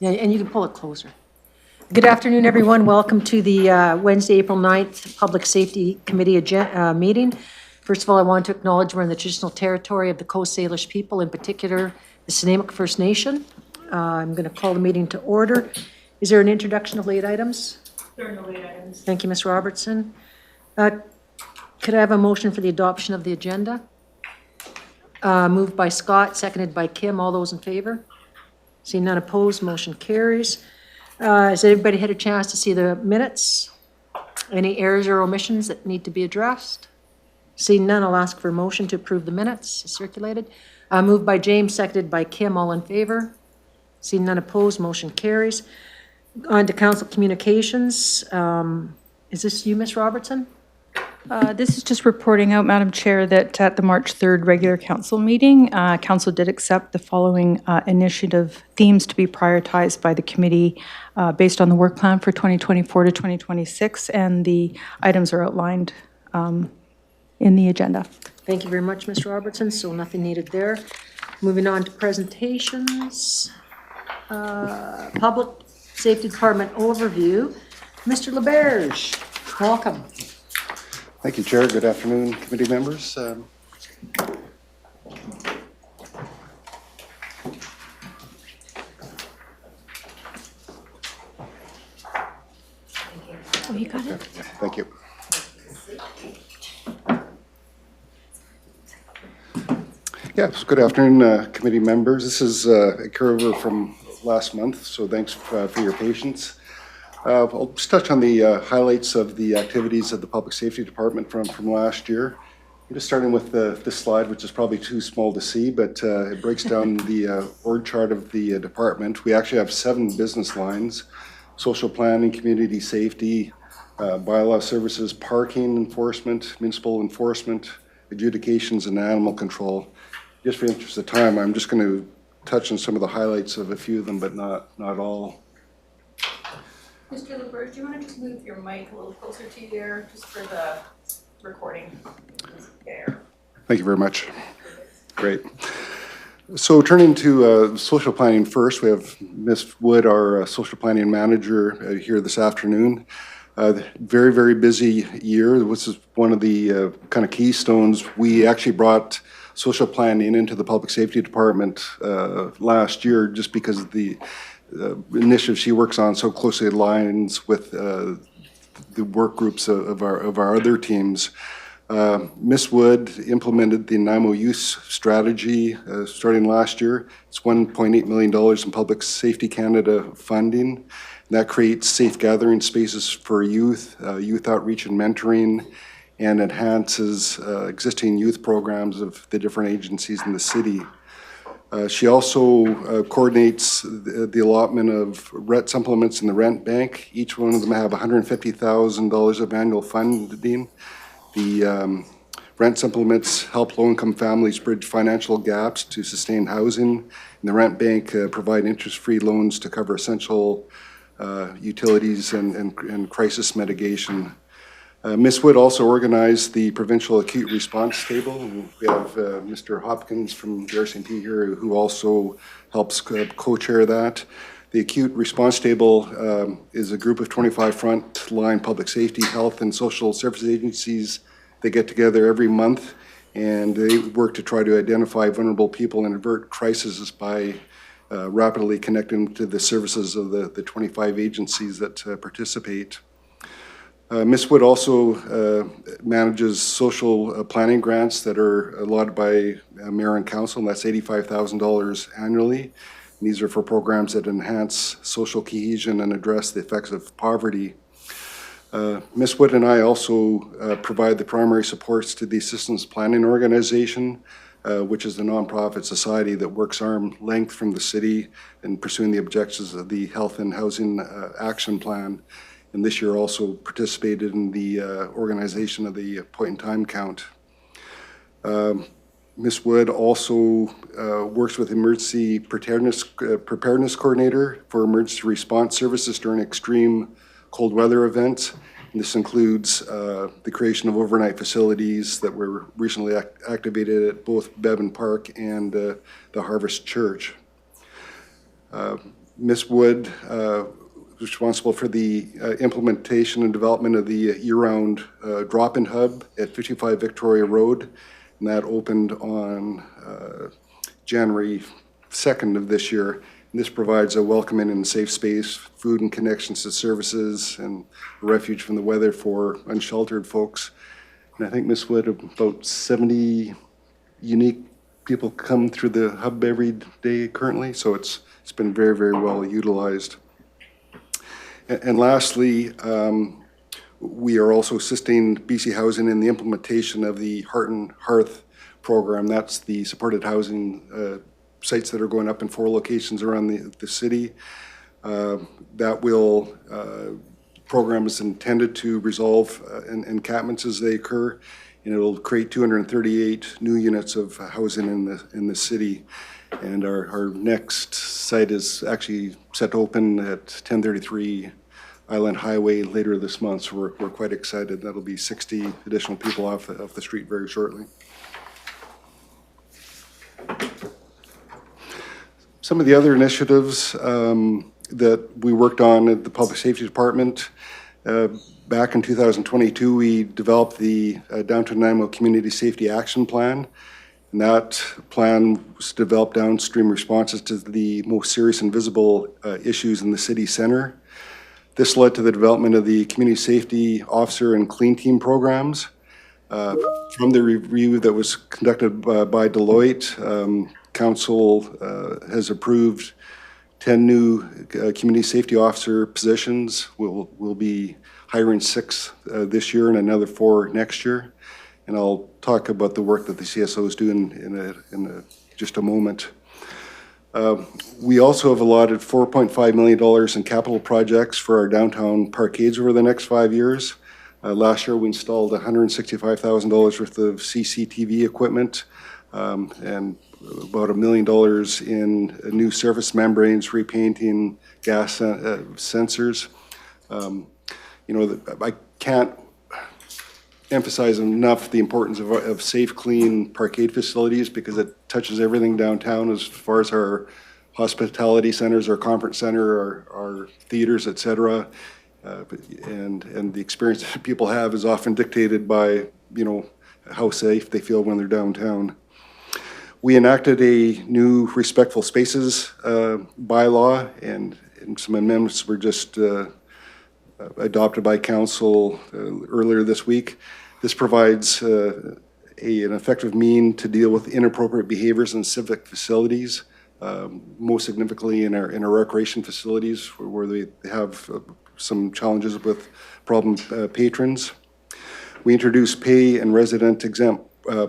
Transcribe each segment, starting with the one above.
Yeah, and you can pull it closer. Good afternoon, everyone. Welcome to the Wednesday, April 9th Public Safety Committee meeting. First of all, I want to acknowledge we're in the traditional territory of the Coast Salish people, in particular the Snuneymuxw First Nation. I'm going to call the meeting to order. Is there an introduction of late items? There are no late items. Thank you, Ms. Robertson. Could I have a motion for the adoption of the agenda? Moved by Scott, seconded by Kim. All those in favor? Seeing none opposed, motion carries. Has everybody had a chance to see the minutes? Any errors or omissions that need to be addressed? Seeing none, I'll ask for a motion to approve the minutes circulated. Moved by James, seconded by Kim. All in favor? Seeing none opposed, motion carries. On to council communications. Is this you, Ms. Robertson? This is just reporting out, Madam Chair, that at the March 3rd regular council meeting, council did accept the following initiative themes to be prioritized by the committee based on the work plan for 2024 to 2026, and the items are outlined in the agenda. Thank you very much, Ms. Robertson. So nothing needed there. Moving on to presentations. Public Safety Department overview. Mr. LeBerge, welcome. Thank you, Chair. Good afternoon, committee members. Oh, you got it? Thank you. Yeah, so good afternoon, committee members. This is a carryover from last month, so thanks for your patience. I'll just touch on the highlights of the activities of the Public Safety Department from last year. I'm just starting with this slide, which is probably too small to see, but it breaks down the org chart of the department. We actually have 7 business lines: social planning, community safety, bylaw services, parking enforcement, municipal enforcement, adjudications, and animal control. Just for the interest of time, I'm just going to touch on some of the highlights of a few of them, but not all. Mr. LeBerge, do you want to just move your mic a little closer to you there, just for the recording? There. Thank you very much. Great. So turning to social planning first, we have Ms. Wood, our social planning manager, here this afternoon. Very, very busy year. This is one of the kind of keystones. We actually brought social planning into the Public Safety Department last year just because of the initiative she works on so closely aligns with the work groups of our other teams. Ms. Wood implemented the NIMO Youth Strategy starting last year. It's $1.8 million in Public Safety Canada funding. And that creates safe gathering spaces for youth, youth outreach and mentoring, and enhances existing youth programs of the different agencies in the city. She also coordinates the allotment of rent supplements in the rent bank. Each one of them have $150,000 of annual funding. The rent supplements help low-income families bridge financial gaps to sustain housing. And the rent bank provide interest-free loans to cover essential utilities and crisis mitigation. Ms. Wood also organized the Provincial Acute Response Table. We have Mr. Hopkins from the RCMP here who also helps co-chair that. The Acute Response Table is a group of 25 frontline public safety, health, and social services agencies. They get together every month and they work to try to identify vulnerable people and avert crises by rapidly connecting to the services of the 25 agencies that participate. Ms. Wood also manages social planning grants that are allotted by Mayor and Council, and that's $85,000 annually. And these are for programs that enhance social cohesion and address the effects of poverty. Ms. Wood and I also provide the primary supports to the Assistance Planning Organization, which is the nonprofit society that works arm's length from the city in pursuing the objectives of the Health and Housing Action Plan. And this year also participated in the organization of the point-in-time count. Ms. Wood also works with Emergency Preparedness Coordinator for emergency response services during extreme cold weather events. And this includes the creation of overnight facilities that were recently activated at both Bevan Park and the Harvest Church. Ms. Wood was responsible for the implementation and development of the year-round drop-in hub at 55 Victoria Road, and that opened on January 2nd of this year. And this provides a welcoming and safe space, food and connections to services, and a refuge from the weather for unsheltered folks. And I think, Ms. Wood, about 70 unique people come through the hub every day currently, so it's been very, very well utilized. And lastly, we are also assisting BC Housing in the implementation of the Heart and Hearth program. That's the supported housing sites that are going up in 4 locations around the city. Program is intended to resolve encampments as they occur, and it'll create 238 new units of housing in the city. And our next site is actually set to open at 1033 Island Highway later this month, so we're quite excited. That'll be 60 additional people off the street very shortly. Some of the other initiatives that we worked on at the Public Safety Department, back in 2022, we developed the Downtown Nanaimo Community Safety Action Plan. And that plan was to develop downstream responses to the most serious and visible issues in the city center. This led to the development of the Community Safety Officer and Clean Team programs. From the review that was conducted by Deloitte, Council has approved 10 new community safety officer positions. We'll be hiring 6 this year and another 4 next year. And I'll talk about the work that the CSOs do in just a moment. We also have allotted $4.5 million in capital projects for our downtown parkades over the next 5 years. Last year, we installed $165,000 worth of CCTV equipment and about $1 million in new surface membranes, repainting, gas sensors. I can't emphasize enough the importance of safe, clean parkade facilities because it touches everything downtown as far as our hospitality centers, our conference center, our theaters, et cetera. And the experience that people have is often dictated by, how safe they feel when they're downtown. We enacted a new respectful spaces bylaw, and some amendments were just adopted by council earlier this week. This provides an effective mean to deal with inappropriate behaviors in civic facilities, most significantly in our recreation facilities where they have some challenges with problem patrons. We introduced pay and resident exempt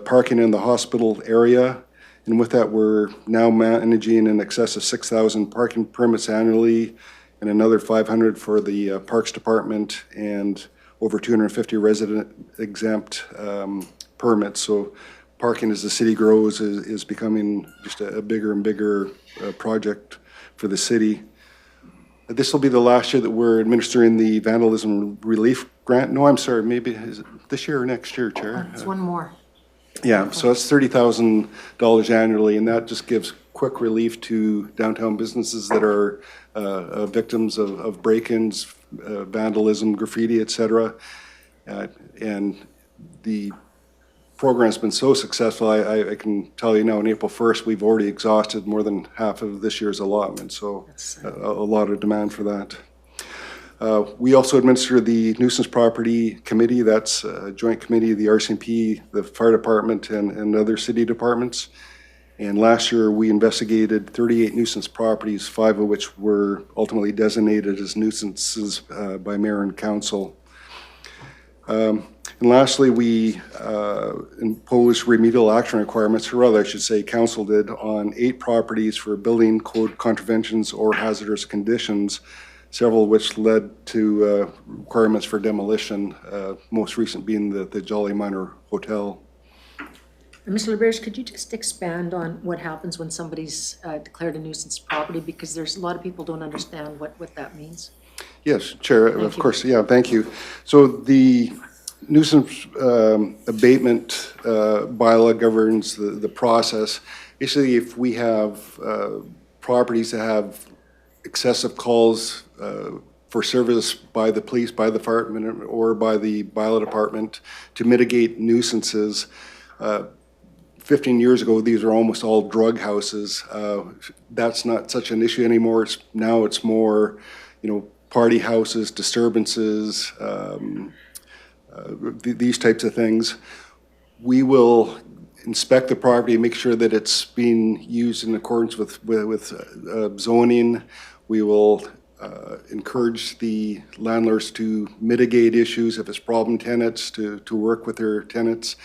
parking in the hospital area. And with that, we're now managing in excess of 6,000 parking permits annually and another 500 for the Parks Department and over 250 resident exempt permits. So parking as the city grows is becoming just a bigger and bigger project for the city. This will be the last year that we're administering the vandalism relief grant. No, I'm sorry, maybe is it this year or next year, Chair? It's one more. Yeah, so that's $30,000 annually, and that just gives quick relief to downtown businesses that are victims of break-ins, vandalism, graffiti, et cetera. And the program's been so successful, I can tell you now, on April 1st, we've already exhausted more than half of this year's allotment, so a lot of demand for that. We also administer the Nuisance Property Committee. That's a joint committee of the RCMP, the Fire Department, and other city departments. And last year, we investigated 38 nuisance properties, 5 of which were ultimately designated as nuisances by mayor and council. And lastly, we imposed remedial action requirements, or rather, I should say, council did, on 8 properties for building code contraventions or hazardous conditions, several of which led to requirements for demolition, most recent being the Jolly Miner Hotel. Mr. LaBerge, could you just expand on what happens when somebody's declared a nuisance property? Because there's a lot of people don't understand what that means. Yes, Chair, of course, yeah, thank you. So the nuisance abatement bylaw governs the process. Basically, if we have properties that have excessive calls for service by the police, by the fire department, or by the bylaw department to mitigate nuisances, 15 years ago, these are almost all drug houses. That's not such an issue anymore. Now it's more, party houses, disturbances, these types of things. We will inspect the property, make sure that it's being used in accordance with zoning. We will encourage the landlords to mitigate issues if it's problem tenants, to work with their tenants.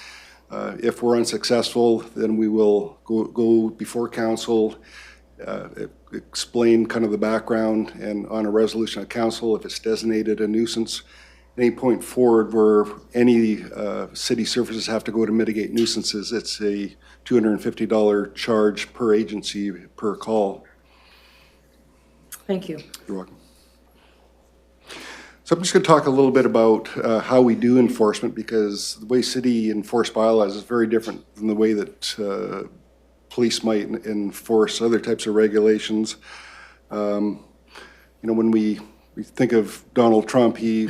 If we're unsuccessful, then we will go before council, explain kind of the background, and on a resolution of council, if it's designated a nuisance, any point forward where any city services have to go to mitigate nuisances, it's a $250 charge per agency per call. Thank you. You're welcome. So I'm just going to talk a little bit about how we do enforcement, because the way city enforce bylaws is very different than the way that police might enforce other types of regulations. When we think of Donald Trump, he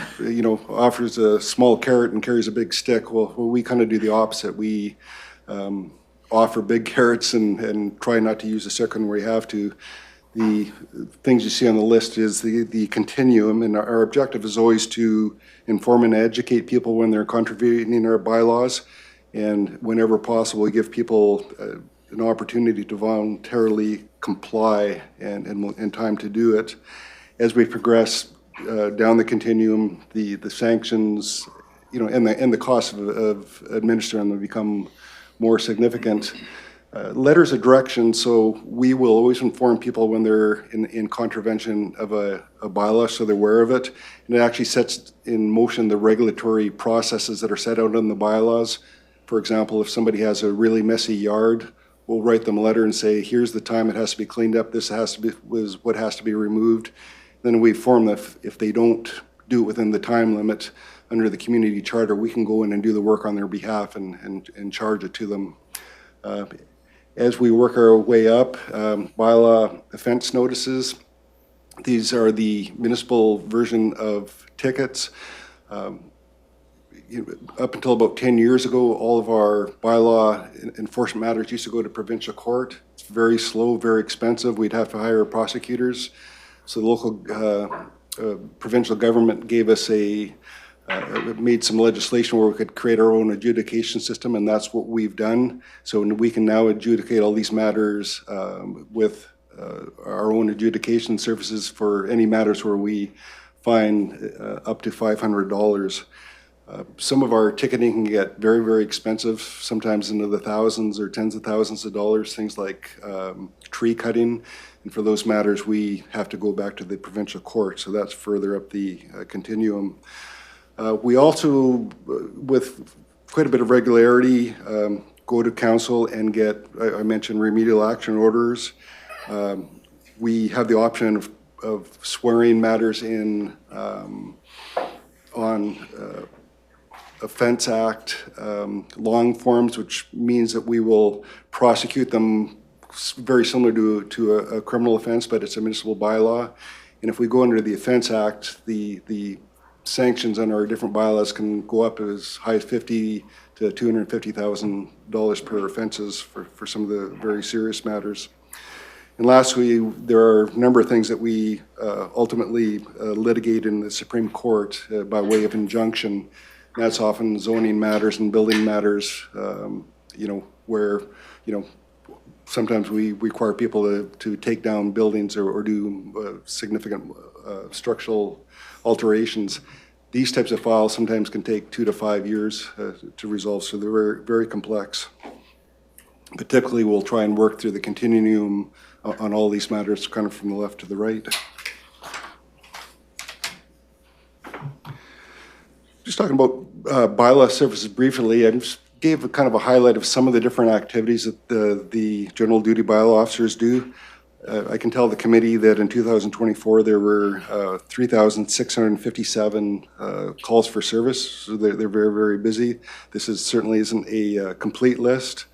offers a small carrot and carries a big stick. Well, we kind of do the opposite. We offer big carrots and try not to use the stick when we have to. The things you see on the list is the continuum, and our objective is always to inform and educate people when they're contravening our bylaws, and whenever possible, we give people an opportunity to voluntarily comply and time to do it. As we progress down the continuum, the sanctions, and the cost of administering them become more significant. Letters of direction, so we will always inform people when they're in contravention of a bylaw, so they're aware of it. And it actually sets in motion the regulatory processes that are set out in the bylaws. For example, if somebody has a really messy yard, we'll write them a letter and say, here's the time it has to be cleaned up, this was what has to be removed. Then we inform them if they don't do it within the time limit under the community charter, we can go in and do the work on their behalf and charge it to them. As we work our way up, bylaw offense notices. These are the municipal version of tickets. Up until about 10 years ago, all of our bylaw enforcement matters used to go to provincial court. It's very slow, very expensive. We'd have to hire prosecutors. So the local provincial government gave us made some legislation where we could create our own adjudication system, and that's what we've done. So we can now adjudicate all these matters with our own adjudication services for any matters where we fine up to $500. Some of our ticketing can get very, very expensive, sometimes into the thousands or tens of thousands of dollars, things like tree cutting. And for those matters, we have to go back to the provincial court, so that's further up the continuum. We also, with quite a bit of regularity, go to council and get, I mentioned, remedial action orders. We have the option of swearing matters in on Offense Act long forms, which means that we will prosecute them very similar to a criminal offense, but it's a municipal bylaw. And if we go under the Offense Act, the sanctions on our different bylaws can go up as high as $50,000 to $250,000 per offenses for some of the very serious matters. And lastly, there are a number of things that we ultimately litigate in the Supreme Court by way of injunction. And that's often zoning matters and building matters, where, sometimes we require people to take down buildings or do significant structural alterations. These types of files sometimes can take 2 to 5 years to resolve, so they're very, very complex. But typically, we'll try and work through the continuum on all these matters, kind of from the left to the right. Just talking about bylaw services briefly, I just gave a kind of a highlight of some of the different activities that the general duty bylaw officers do. I can tell the committee that in 2024, there were 3,657 calls for service, so they're very, very busy. This certainly isn't a complete list.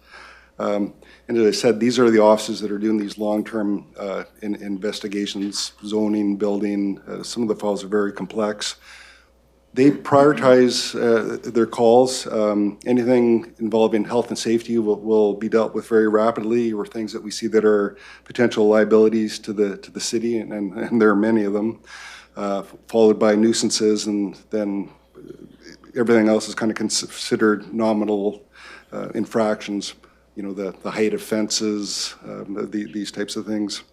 And as I said, these are the offices that are doing these long-term investigations, zoning, building. Some of the files are very complex. They prioritize their calls. Anything involving health and safety will be dealt with very rapidly, or things that we see that are potential liabilities to the city, and there are many of them, followed by nuisances, and then everything else is kind of considered nominal infractions. You know, the height of fences, these types of things.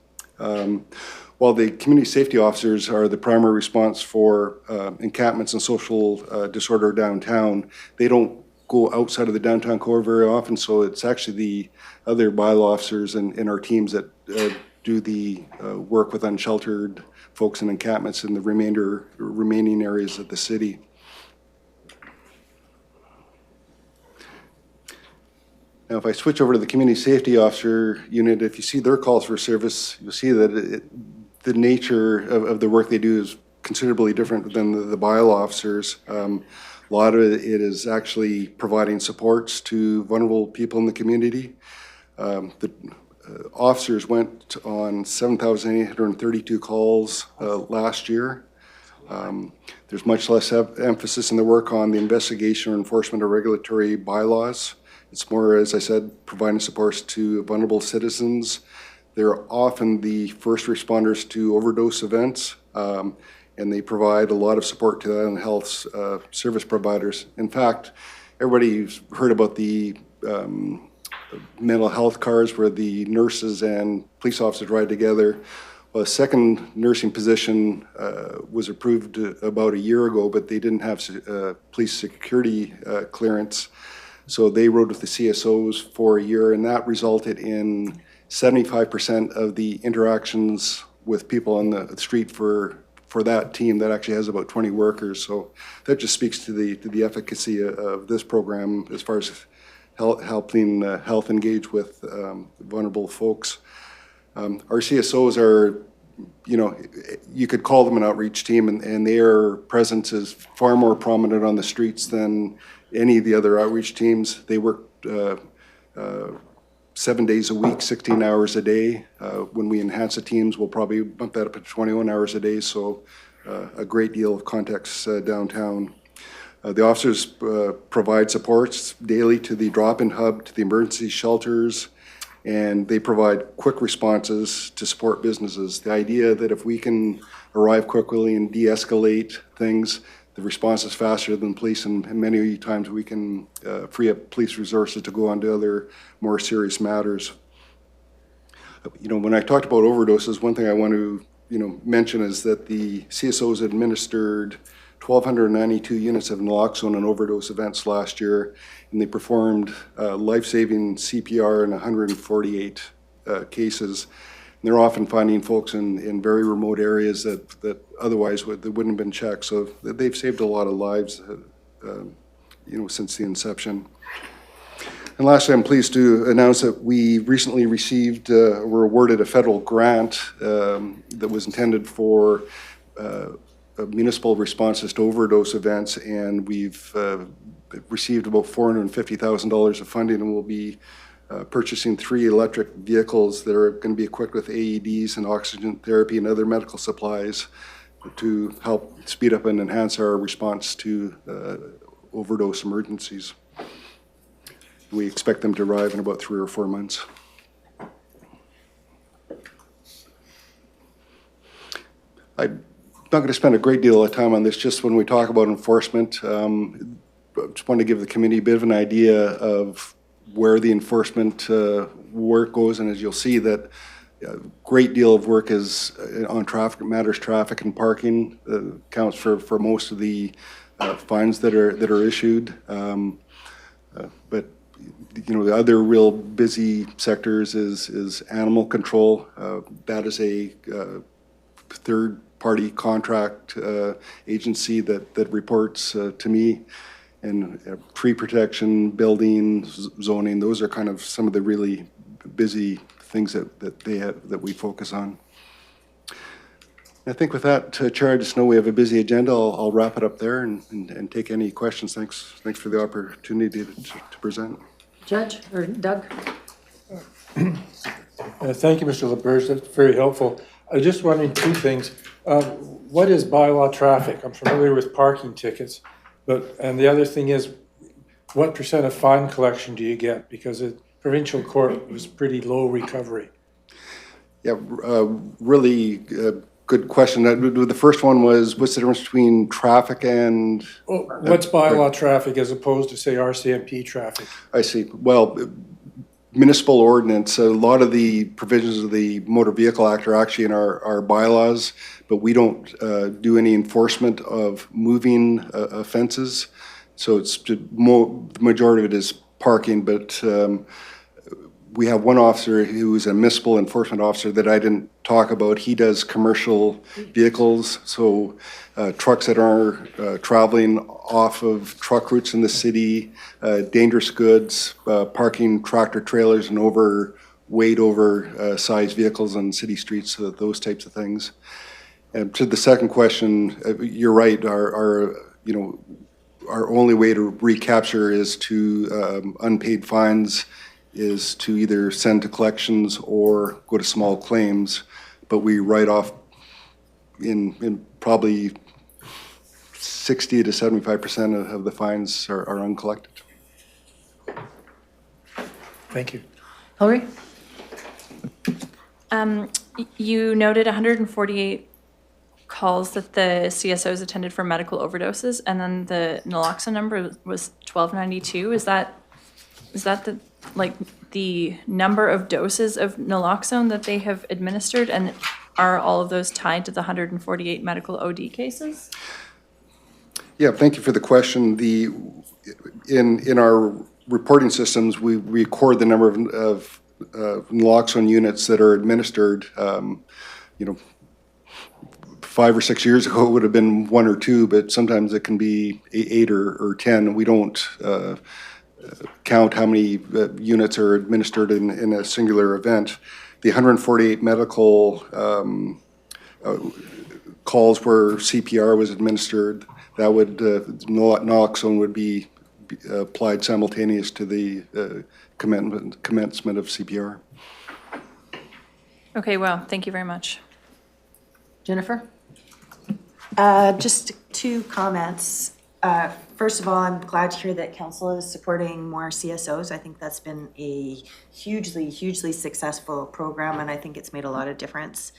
While the community safety officers are the primary response for encampments and social disorder downtown, they don't go outside of the downtown core very often, so it's actually the other bylaw officers in our teams that do the work with unsheltered folks in encampments in the remaining areas of the city. Now, if I switch over to the community safety officer unit, if you see their calls for service, you'll see that the nature of the work they do is considerably different than the bylaw officers. A lot of it is actually providing supports to vulnerable people in the community. The officers went on 7,832 calls last year. There's much less emphasis in the work on the investigation or enforcement of regulatory bylaws. It's more, as I said, providing supports to vulnerable citizens. They're often the first responders to overdose events, and they provide a lot of support to the health service providers. In fact, everybody's heard about the mental health cars where the nurses and police officers ride together. Well, a second nursing position was approved about a year ago, but they didn't have police security clearance. So they rode with the CSOs for a year, and that resulted in 75% of the interactions with people on the street for that team that actually has about 20 workers. So that just speaks to the efficacy of this program as far as helping health engage with vulnerable folks. Our CSOs are, you know, you could call them an outreach team, and their presence is far more prominent on the streets than any of the other outreach teams. They work 7 days a week, 16 hours a day. When we enhance the teams, we'll probably bump that up to 21 hours a day, so a great deal of context downtown. The officers provide supports daily to the drop-in hub, to the emergency shelters, and they provide quick responses to support businesses. The idea that if we can arrive quickly and de-escalate things, the response is faster than police, and many times we can free up police resources to go on to other more serious matters. You know, when I talked about overdoses, one thing I want to, you know, mention is that the CSOs administered 1,292 units of naloxone in overdose events last year, and they performed life-saving CPR in 148 cases. And they're often finding folks in very remote areas that otherwise they wouldn't have been checked. So they've saved a lot of lives, you know, since the inception. And lastly, I'm pleased to announce that we recently were awarded a federal grant that was intended for municipal responses to overdose events, and we've received about $450,000 of funding, and we'll be purchasing 3 electric vehicles that are going to be equipped with AEDs and oxygen therapy and other medical supplies to help speed up and enhance our response to overdose emergencies. We expect them to arrive in about 3 or 4 months. I'm not going to spend a great deal of time on this. Just when we talk about enforcement, I just want to give the committee a bit of an idea of where the enforcement work goes, and as you'll see, that a great deal of work is on traffic matters, traffic and parking counts for most of the fines that are issued. But you know, the other real busy sectors is animal control. That is a third-party contract agency that reports to me. And tree protection, building, zoning, those are kind of some of the really busy things that they have, that we focus on. I think with that, Chair, I just know we have a busy agenda. I'll wrap it up there and take any questions. Thanks for the opportunity to present. Judge or Doug? Thank you, Mr. LaBerge. That's very helpful. I was just wondering two things. What is bylaw traffic? I'm familiar with parking tickets, and the other thing is, what % of fine collection do you get? Because the provincial court was pretty low recovery. Yeah, really good question. The first one was, what's the difference between traffic and? What's bylaw traffic as opposed to, say, RCMP traffic? I see. Well, municipal ordinance, a lot of the provisions of the Motor Vehicle Act are actually in our bylaws, but we don't do any enforcement of moving offenses. So it's the majority of it is parking, but we have one officer who is a municipal enforcement officer that I didn't talk about. He does commercial vehicles, so trucks that are traveling off of truck routes in the city, dangerous goods, parking tractor trailers and oversized vehicles on city streets, those types of things. And to the second question, you're right. Our only way to recapture is to unpaid fines is to either send to collections or go to small claims, but we write off in probably 60 to 75% of the fines are uncollected. Thank you. Hillary? You noted 148 calls that the CSOs attended for medical overdoses, and then the naloxone number was 1292. Is that the number of doses of naloxone that they have administered, and are all of those tied to the 148 medical OD cases? Yeah, thank you for the question. In our reporting systems, we record the number of naloxone units that are administered. 5 or 6 years ago, it would have been 1 or 2, but sometimes it can be 8 or 10. We don't count how many units are administered in a singular event. The 148 medical calls where CPR was administered, that would naloxone would be applied simultaneous to the commencement of CPR. Okay, well, thank you very much. Jennifer? Just 2 comments. First of all, I'm glad to hear that council is supporting more CSOs. I think that's been a hugely, hugely successful program, and I think it's made a lot of difference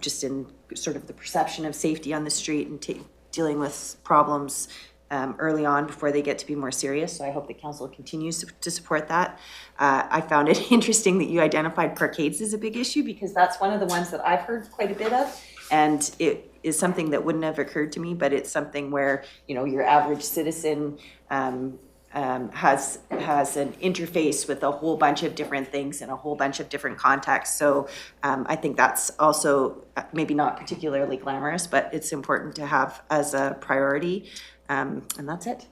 just in sort of the perception of safety on the street and dealing with problems early on before they get to be more serious. So I hope that council continues to support that. I found it interesting that you identified parkades as a big issue, because that's one of the ones that I've heard quite a bit of. And it is something that wouldn't have occurred to me, but it's something where, your average citizen has an interface with a whole bunch of different things in a whole bunch of different contexts. So I think that's also maybe not particularly glamorous, but it's important to have as a priority. And that's it.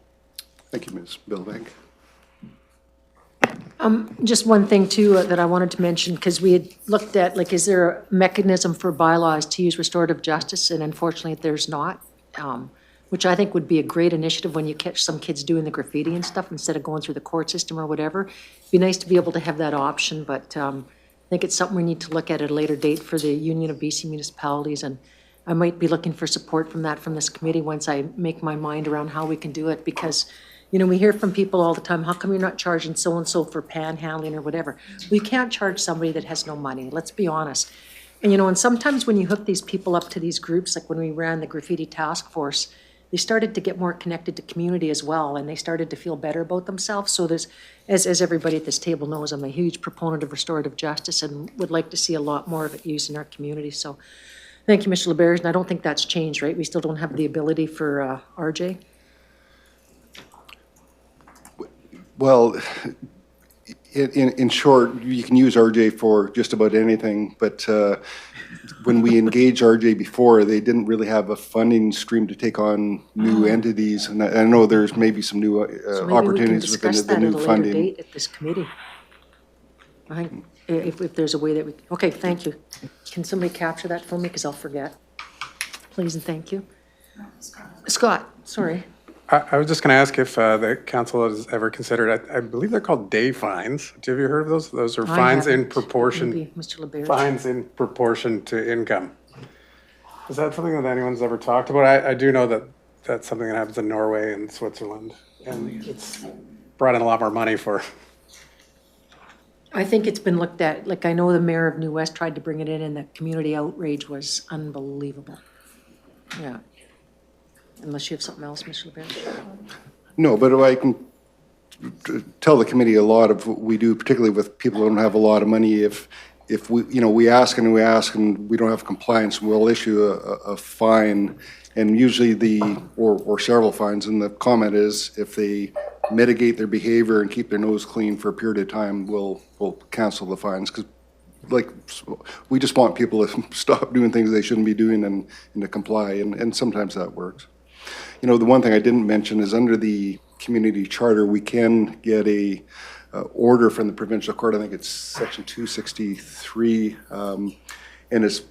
Thank you, Ms. Bilbank. Just one thing too that I wanted to mention, because we had looked at, is there a mechanism for bylaws to use restorative justice? And unfortunately, there's not, which I think would be a great initiative when you catch some kids doing the graffiti and stuff instead of going through the court system or whatever. It'd be nice to be able to have that option, but I think it's something we need to look at a later date for the Union of BC Municipalities, and I might be looking for support from this committee once I make my mind around how we can do it, because we hear from people all the time, how come you're not charging so-and-so for panhandling or whatever? We can't charge somebody that has no money, let's be honest. And and sometimes when you hook these people up to these groups, like when we ran the graffiti task force, they started to get more connected to community as well, and they started to feel better about themselves. So there's, as everybody at this table knows, I'm a huge proponent of restorative justice and would like to see a lot more of it used in our community. So thank you, Mr. LaBerge, and I don't think that's changed, right? We still don't have the ability for RJ? Well, in short, you can use RJ for just about anything, but when we engaged RJ before, they didn't really have a funding stream to take on new entities, and I know there's maybe some new So maybe we can opportunities within discuss the that at new a later funding. date at this committee. I think if there's a way that we, okay, thank you. Can somebody capture that for me, because I'll forget? Please and thank you. Scott, sorry. I was just going to ask if the council has ever considered, I believe they're called day fines. Have you ever heard of those? Those are I fines in haven't. proportion, Maybe Mr. LeBaron. fines in proportion to income. Is that something that anyone's ever talked about? I do know that that's something that happens in Norway and Switzerland, and it's brought in a lot more money for. I think it's been looked at, like, I know the mayor of New West tried to bring it in, and the community outrage was unbelievable. Yeah. Unless you have something else, Mr. LeBaron? No, but I can tell the committee a lot of what we do, particularly with people who don't have a lot of money. If we, we ask and we ask and we don't have compliance, we'll issue a fine, and usually or several fines, and the comment is if they mitigate their behavior and keep their nose clean for a period of time, we'll cancel the fines, because we just want people to stop doing things they shouldn't be doing and to comply, and sometimes that works. The one thing I didn't mention is under the community charter, we can get a order from the provincial court. I think it's section 263, and it's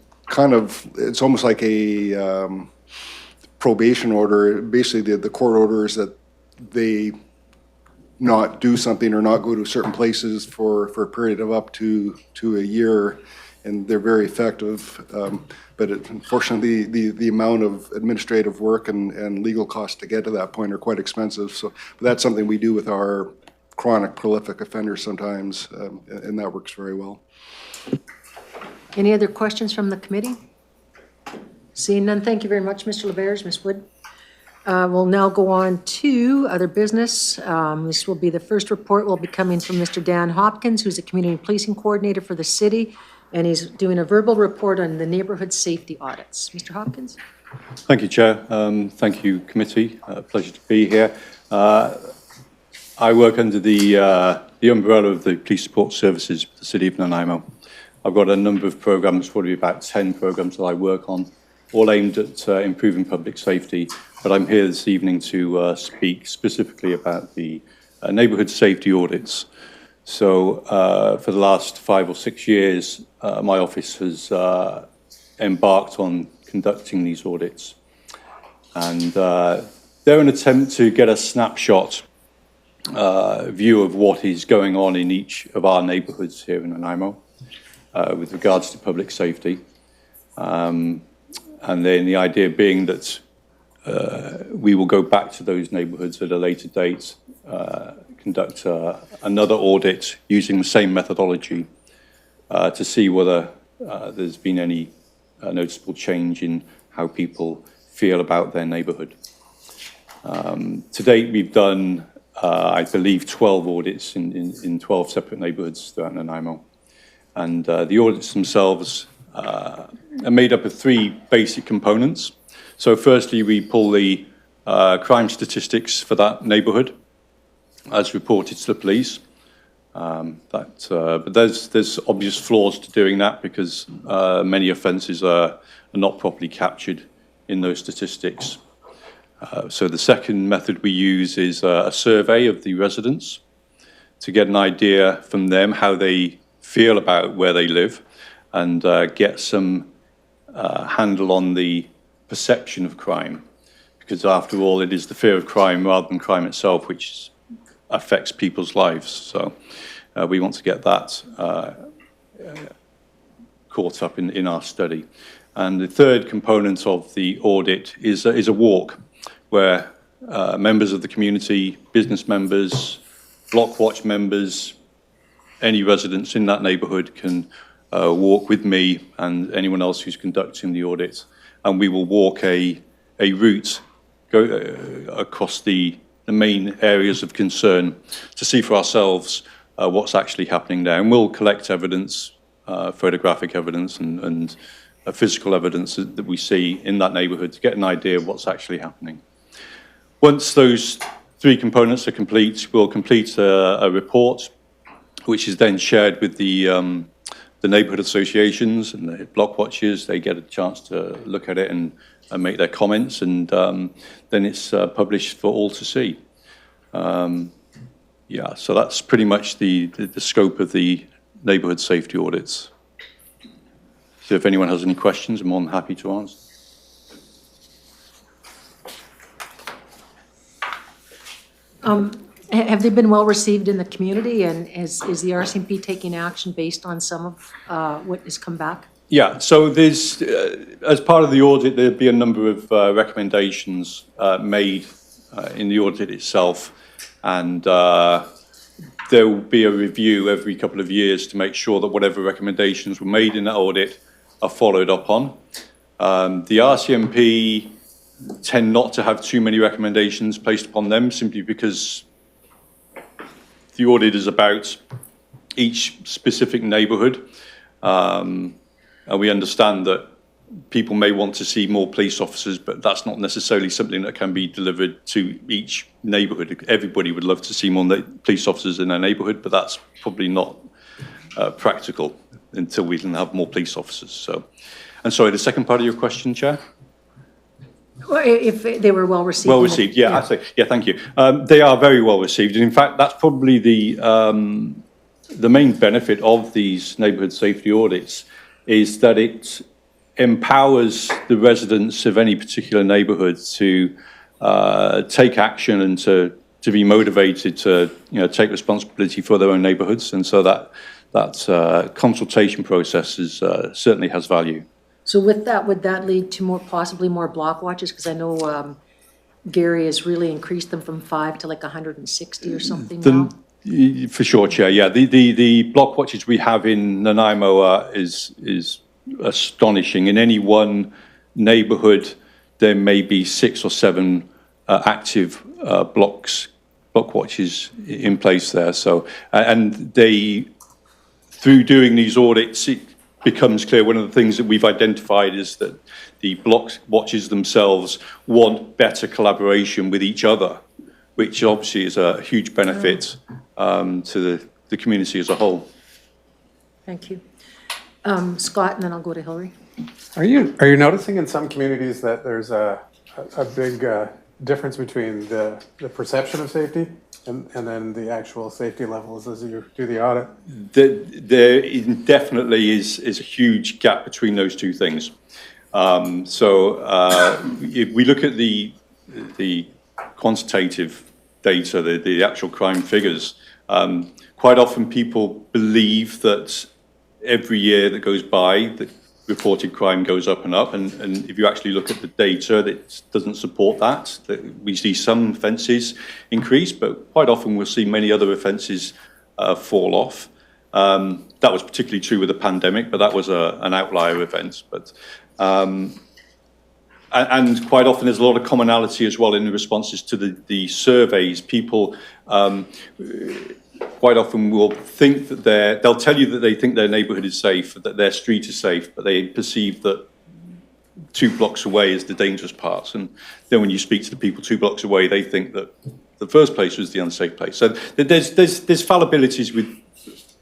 almost like a probation order. Basically, the court order is that they not do something or not go to certain places for a period of up to a year, and they're very effective. But unfortunately, the amount of administrative work and legal costs to get to that point are quite expensive. So but that's something we do with our chronic prolific offenders sometimes, and that works very well. Any other questions from the committee? Seeing none, thank you very much, Mr. LeBaron, Ms. Wood. We'll now go on to other business. This will be the first report will be coming from Mr. Dan Hopkins, who's a community policing coordinator for the city, and he's doing a verbal report on the neighborhood safety audits. Mr. Hopkins? Thank you, Chair. Thank you, committee. Pleasure to be here. I work under the umbrella of the Police Support Services for the City of Nanaimo. I've got a number of programs, probably about 10 programs that I work on, all aimed at improving public safety. But I'm here this evening to speak specifically about the neighbourhood safety audits. So for the last 5 or 6 years, my office has embarked on conducting these audits. And they're an attempt to get a snapshot view of what is going on in each of our neighbourhoods here in Nanaimo with regards to public safety. And then the idea being that we will go back to those neighbourhoods at a later date, conduct another audit using the same methodology to see whether there's been any noticeable change in how people feel about their neighbourhood. To date, we've done, I believe, 12 audits in 12 separate neighbourhoods throughout Nanaimo. And the audits themselves are made up of 3 basic components. So firstly, we pull the crime statistics for that neighbourhood as reported to the police. But there's obvious flaws to doing that because many offences are not properly captured in those statistics. So the second method we use is a survey of the residents to get an idea from them how they feel about where they live and get some handle on the perception of crime. Because after all, it is the fear of crime rather than crime itself which affects people's lives. So we want to get that caught up in our study. And the third component of the audit is a walk where members of the community, business members, block watch members, any residents in that neighbourhood can walk with me and anyone else who's conducting the audit, and we will walk a route across the main areas of concern to see for ourselves what's actually happening there. And we'll collect evidence, photographic evidence and physical evidence that we see in that neighbourhood to get an idea of what's actually happening. Once those 3 components are complete, we'll complete a report which is then shared with the neighbourhood associations and the block watchers. They get a chance to look at it and make their comments, and then it's published for all to see. Yeah, so that's pretty much the scope of the neighbourhood safety audits. So if anyone has any questions, I'm more than happy to answer. Have they been well received in the community, and is the RCMP taking action based on some of what has come back? Yeah, so there's, as part of the audit, there'll be a number of recommendations made in the audit itself, and there will be a review every couple of years to make sure that whatever recommendations were made in that audit are followed up on. The RCMP tend not to have too many recommendations placed upon them, simply because the audit is about each specific neighbourhood. And we understand that people may want to see more police officers, but that's not necessarily something that can be delivered to each neighbourhood. Everybody would love to see more police officers in their neighbourhood, but that's probably not practical until we can have more police officers. So, and sorry, the second part of your question, Chair? Well, if they were well received. Well received, yeah, I'd say, yeah, thank you. They are very well received, and in fact, that's probably the main benefit of these neighbourhood safety audits, is that it empowers the residents of any particular neighbourhood to take action and to be motivated to, you know, take responsibility for their own neighbourhoods, and so that consultation process is certainly has value. So with that, would that lead to possibly more block watches? Because I know Gary has really increased them from 5 to like 160 or something now. For sure, Chair, yeah. The block watches we have in Nanaimo is astonishing. In any one neighbourhood, there may be 6 or 7 active block watches in place there. So, and they, through doing these audits, it becomes clear one of the things that we've identified is that the block watches themselves want better collaboration with each other, which obviously is a huge benefit to the community as a whole. Thank you. Scott, and then I'll go to Hillary. Are you noticing in some communities that there's a big difference between the perception of safety and then the actual safety levels as you do the audit? There definitely is a huge gap between those two things. If we look at the quantitative data, the actual crime figures, quite often people believe that every year that goes by, the reported crime goes up and up. And if you actually look at the data, that doesn't support that. We see some offences increase, but quite often we'll see many other offences fall off. That was particularly true with the pandemic, but that was an outlier event. But and quite often there's a lot of commonality as well in the responses to the surveys. People quite often will think that they'll tell you that they think their neighbourhood is safe, that their street is safe, but they perceive that 2 blocks away is the dangerous parts. And then when you speak to the people 2 blocks away, they think that the first place was the unsafe place. So there's fallibilities with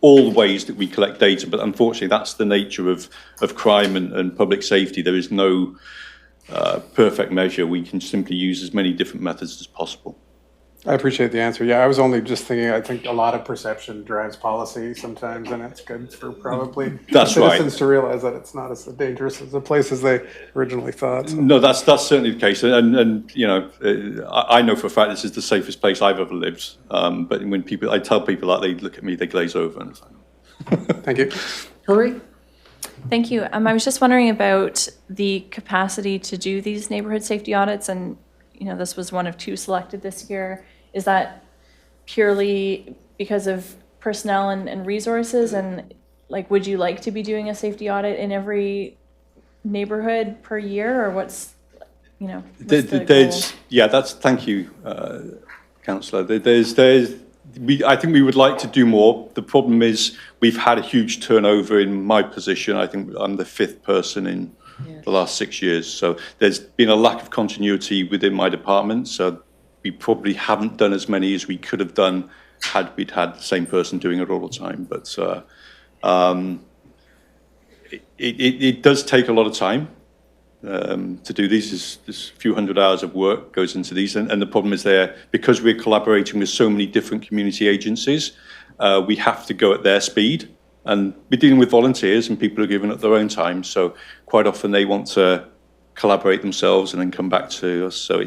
all the ways that we collect data, but unfortunately that's the nature of crime and public safety. There is no perfect measure. We can simply use as many different methods as possible. I appreciate the answer. Yeah, I was only just thinking, I think a lot of perception drives policy sometimes, and it's good for probably citizens to realize that it's not as dangerous as the place as they originally thought. So. No, that's certainly the case. And you know, I know for a fact this is the safest place I've ever lived. But when I tell people that, they look at me, they glaze over. And it's like, Thank you. Hillary? Thank you. I was just wondering about the capacity to do these neighborhood safety audits, and you know, this was one of 2 selected this year. Is that purely because of personnel and resources? And like, would you like to be doing a safety audit in every neighborhood per year, or what's, you know, what's the goal? Yeah, thank you, Councillor. I think we would like to do more. The problem is we've had a huge turnover in my position. I think I'm the 5th person in the last 6 years. So there's been a lack of continuity within my department. So we probably haven't done as many as we could have done had we'd had the same person doing it all the time. But it does take a lot of time to do these. There's a few hundred hours of work goes into these. And the problem is because we're collaborating with so many different community agencies, we have to go at their speed. And we're dealing with volunteers and people who are giving up their own time. So quite often they want to collaborate themselves and then come back to us. So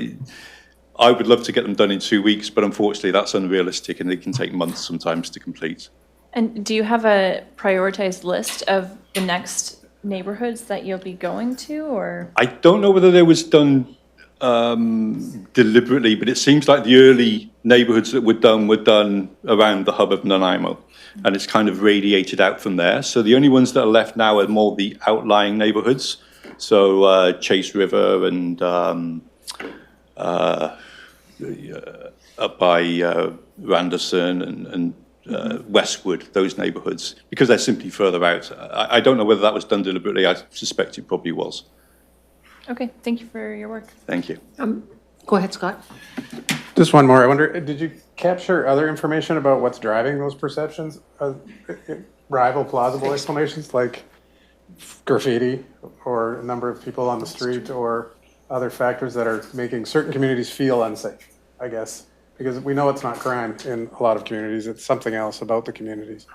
I would love to get them done in 2 weeks, but unfortunately that's unrealistic and it can take months sometimes to complete. And do you have a prioritized list of the next neighborhoods that you'll be going to, or? I don't know whether they was done deliberately, but it seems like the early neighbourhoods that were done around the hub of Nanaimo, and it's kind of radiated out from there. So the only ones that are left now are more the outlying neighbourhoods, so Chase River and up by Randerson and Westwood, those neighbourhoods, because they're simply further out. I don't know whether that was done deliberately. I suspect it probably was. Okay, thank you for your work. Thank you. Go ahead, Scott. Just one more. I wonder, did you capture other information about what's driving those perceptions? Rival plausible explanations like graffiti or a number of people on the street or other factors that are making certain communities feel unsafe, I guess? Because we know it's not crime in a lot of communities. It's something else about the communities.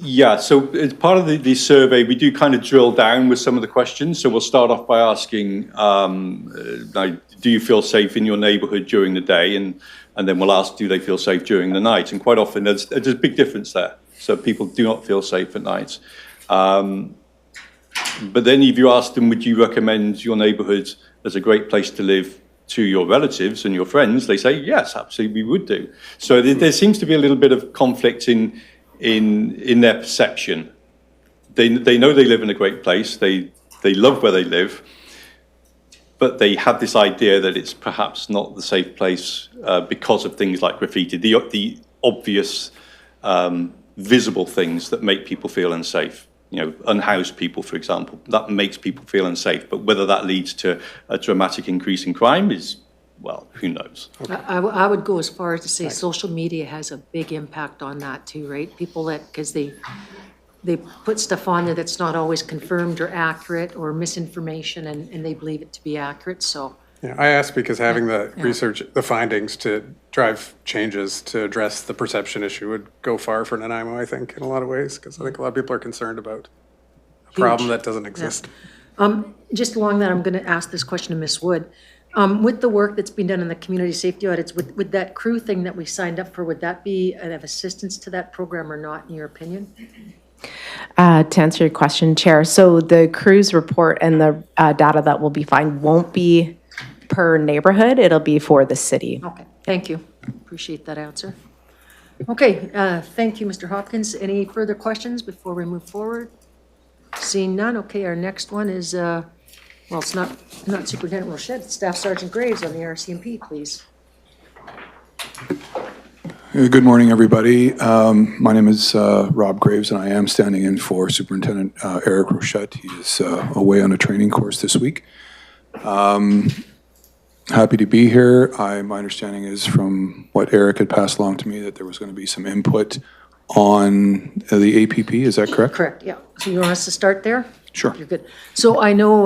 Yeah, so as part of the survey, we do kind of drill down with some of the questions. So we'll start off by asking, do you feel safe in your neighbourhood during the day? And then we'll ask, do they feel safe during the night? And quite often there's a big difference there. So people do not feel safe at night. But then if you ask them, would you recommend your neighbourhood as a great place to live to your relatives and your friends, they say, yes, absolutely, we would do. So there seems to be a little bit of conflict in their perception. They know they live in a great place, they love where they live, but they have this idea that it's perhaps not the safe place because of things like graffiti, the obvious visible things that make people feel unsafe. You know, unhoused people, for example, that makes people feel unsafe. But whether that leads to a dramatic increase in crime is, well, who knows? I would go as far as to say social media has a big impact on that too, right? People because they put stuff on there that's not always confirmed or accurate or misinformation, and they believe it to be accurate, so. Yeah, I asked because having the research, the findings to drive changes to address the perception issue would go far for Nanaimo, I think, in a lot of ways, because I think a lot of people are concerned about a problem that doesn't exist. Just along that, I'm going to ask this question to Ms. Wood. With the work that's been done in the community safety audits, would that crew thing that we signed up for, would that be of assistance to that program or not, in your opinion? To answer your question, Chair, so the cruise report and the data that will be found won't be per neighborhood, it'll be for the city. Okay, thank you. Appreciate that answer. Okay, thank you, Mr. Hopkins. Any further questions before we move forward? Seeing none, okay, our next one is, well, it's not Superintendent Rochette, it's Staff Sergeant Graves on the RCMP, please. Good morning, everybody. My name is Rob Graves, and I am standing in for Superintendent Eric Rochette. He is away on a training course this week. Happy to be here. My understanding is from what Eric had passed along to me that there was going to be some input on the APP. Is that correct? Correct, yeah. So you want us to start there? Sure. You're good. So I know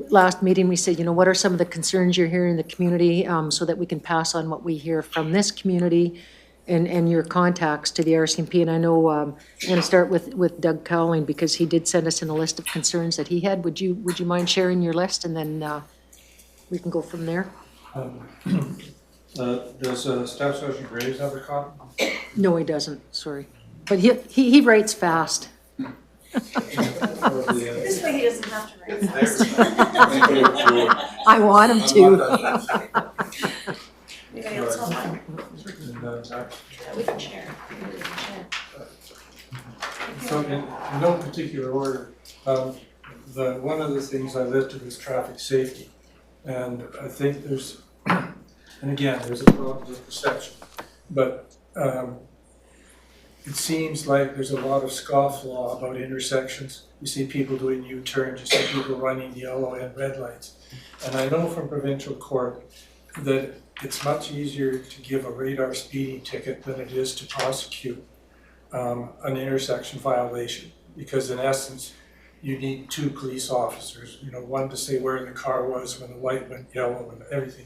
last meeting we said, what are some of the concerns you're hearing in the community so that we can pass on what we hear from this community and your contacts to the RCMP. And I know I'm going to start with Doug Cowling because he did send us in a list of concerns that he had. Would you mind sharing your list and then we can go from there? Does Staff Sergeant Graves have a copy? No, he doesn't, sorry. But he writes fast. This way he doesn't have to write. I want him to. Anybody else have one? We can share. So in no particular order, one of the things I listed was traffic safety. And I think there's, and again, there's a problem with perception, but it seems like there's a lot of scofflaw about intersections. You see people doing U-turns, you see people running yellow and red lights. And I know from provincial court that it's much easier to give a radar speeding ticket than it is to prosecute an intersection violation, because in essence, you need two police officers, one to say where the car was when the light went yellow and everything.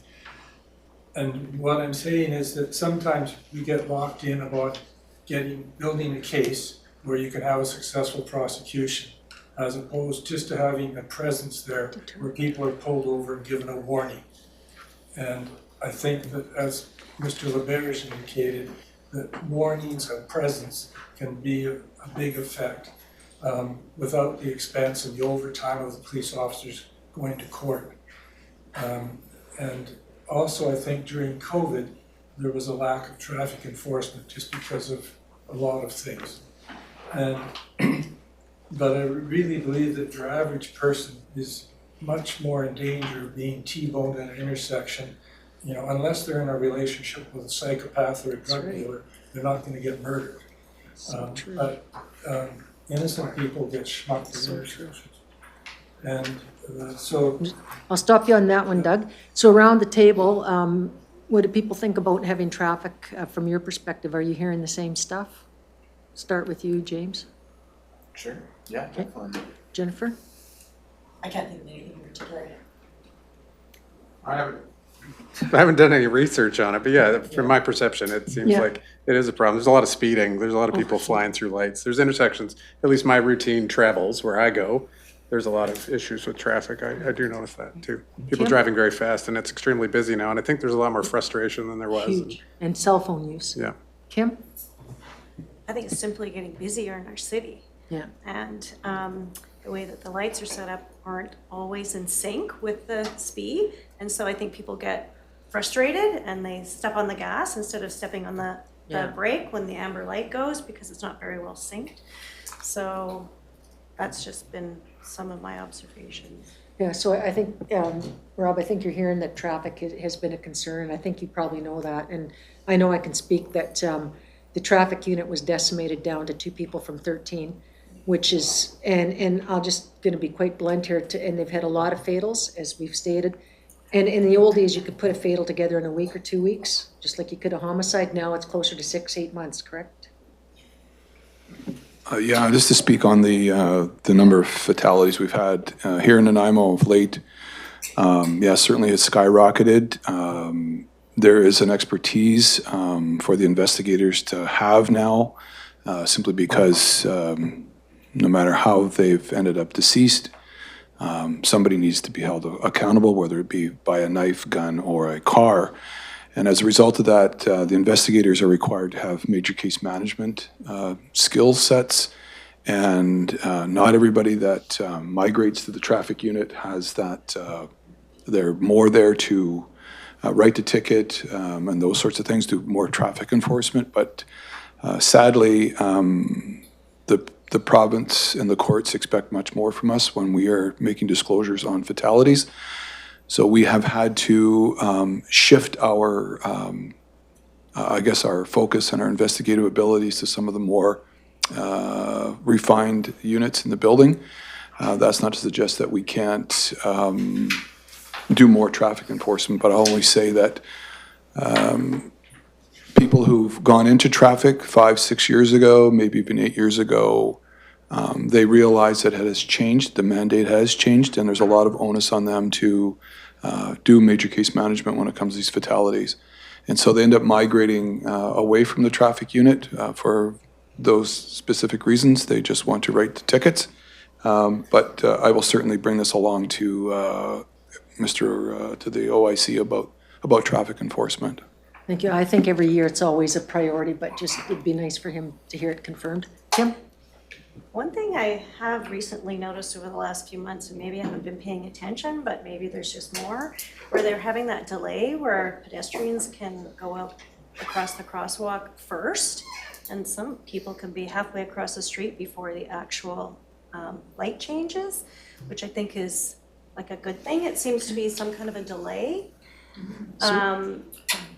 And what I'm saying is that sometimes we get locked in about building a case where you can have a successful prosecution, as opposed just to having a presence there where people are pulled over and given a warning. And I think that, as Mr. LeBerge indicated, that warnings and presence can be a big effect without the expense and the overtime of the police officers going to court. And also, I think during COVID, there was a lack of traffic enforcement just because of a lot of things. But I really believe that your average person is much more in danger of being T-boned at an intersection. You know, unless they're in a relationship with a psychopath or a drug dealer, they're not going to get murdered. But innocent people get schmucked in intersections. And so... I'll stop you on that one, Doug. So around the table, what do people think about having traffic from your perspective? Are you hearing the same stuff? Start with you, James. Sure, yeah, definitely. Jennifer? I can't think of anything in particular. I haven't done any research on it, but yeah, from my perception, it seems like it is a problem. There's a lot of speeding. There's a lot of people flying through lights. There's intersections, at least my routine travels where I go. There's a lot of issues with traffic. I do notice that too. People driving very fast, and it's extremely busy now. And I think there's a lot more frustration than there was. Huge. And cell phone use. Yeah. Kim? I think it's simply getting busier in our city. Yeah. And the way that the lights are set up aren't always in sync with the speed. And so I think people get frustrated and they step on the gas instead of stepping on the brake when the amber light goes because it's not very well synced. So that's just been some of my observations. Yeah, so I think, Rob, I think you're hearing that traffic has been a concern. I think you probably know that. And I know I can speak that the traffic unit was decimated down to 2 people from 13, which is, and I'll just going to be quite blunt here, and they've had a lot of fatals, as we've stated. And in the old days, you could put a fatal together in a week or 2 weeks, just like you could a homicide. Now it's closer to 6-8 months, correct? Yeah, just to speak on the number of fatalities we've had here in Nanaimo of late, certainly it's skyrocketed. There is an expertise for the investigators to have now, simply because no matter how they've ended up deceased, somebody needs to be held accountable, whether it be by a knife, gun, or a car. And as a result of that, the investigators are required to have major case management skill sets. And not everybody that migrates to the traffic unit has that. They're more there to write the ticket and those sorts of things, do more traffic enforcement. But sadly, the province and the courts expect much more from us when we are making disclosures on fatalities. So we have had to shift our, our focus and our investigative abilities to some of the more refined units in the building. That's not to suggest that we can't do more traffic enforcement, but I'll only say that people who've gone into traffic 5-6 years ago, maybe even 8 years ago, they realize that it has changed, the mandate has changed, and there's a lot of onus on them to do major case management when it comes to these fatalities. And so they end up migrating away from the traffic unit for those specific reasons. They just want to write the tickets. But I will certainly bring this along to to the OIC about traffic enforcement. Thank you. I think every year it's always a priority, but just it'd be nice for him to hear it confirmed. Kim? One thing I have recently noticed over the last few months, and maybe I haven't been paying attention, but maybe there's just more, where they're having that delay where pedestrians can go out across the crosswalk first, and some people can be halfway across the street before the actual light changes, which I think is like a good thing. It seems to be some kind of a delay.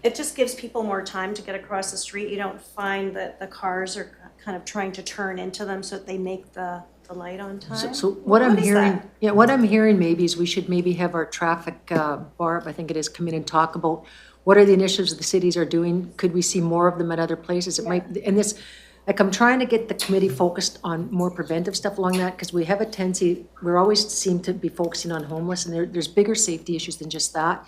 It just gives people more time to get across the street. You don't find that the cars are kind of trying to turn into them so that they make the light on time. So what I'm hearing, what I'm hearing maybe is we should maybe have our traffic, Barb, I think it is, come in and talk about what are the initiatives the cities are doing? Could we see more of them at other places? It might, and this, like I'm trying to get the committee focused on more preventive stuff along that, because we have a tendency, we're always seem to be focusing on homeless, and there's bigger safety issues than just that.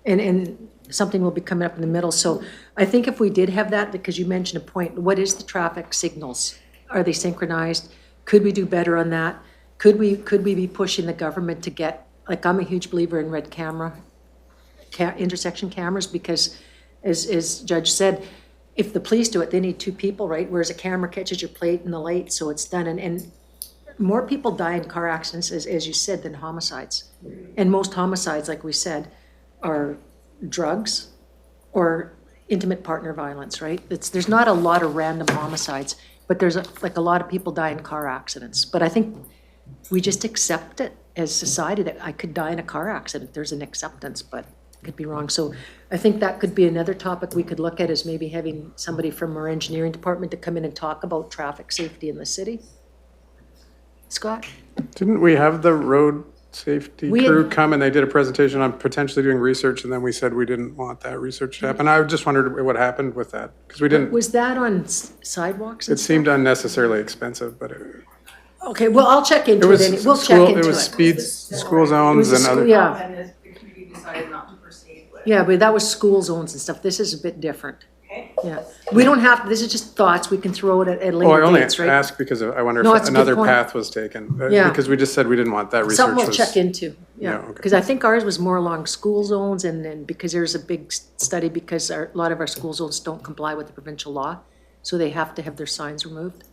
And something will be coming up in the middle. So I think if we did have that, because you mentioned a point, what is the traffic signals? Are they synchronized? Could we do better on that? Could we be pushing the government to get, like, I'm a huge believer in red camera, intersection cameras, because as Judge said, if the police do it, they need two people, right? Whereas a camera catches your plate and the light, so it's done. And more people die in car accidents, as you said, than homicides. And most homicides, like we said, are drugs or intimate partner violence, right? There's not a lot of random homicides, but there's like a lot of people die in car accidents. But I think we just accept it as society that I could die in a car accident. There's an acceptance, but I could be wrong. So I think that could be another topic we could look at, is maybe having somebody from our engineering department to come in and talk about traffic safety in the city. Scott? Didn't we have the road safety We crew had- come and they did a presentation on potentially doing research, and then we said we didn't want that research to happen? I just wondered what happened with that, because we didn't, Was that on sidewalks and it seemed unnecessarily expensive, but it Okay, well, I'll check into was it. We'll check school, into it it. was speed, school It zones was a and school- other. Yeah, And the committee decided not to proceed with. yeah, but that was school zones and stuff. This is a bit different. Okay. Yeah, we don't have, this is just thoughts. We can throw it at Oh, I later only dates, right? asked because I wonder No, if it's a good another point. path was taken. Yeah. Because we just said we didn't want that research. Something we'll was- check into, Yeah, yeah. okay. Because I think ours was more along school zones and then because there's a big study because a lot of our school zones don't comply with the provincial law. So they have to have their signs removed.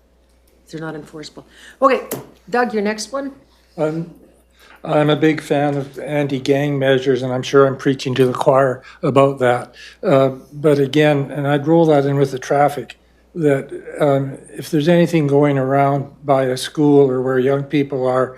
They're not enforceable. Okay, Doug, your next one? I'm a big fan of anti-gang measures, and I'm sure I'm preaching to the choir about that. But again, and I'd roll that in with the traffic, that if there's anything going around by a school or where young people are,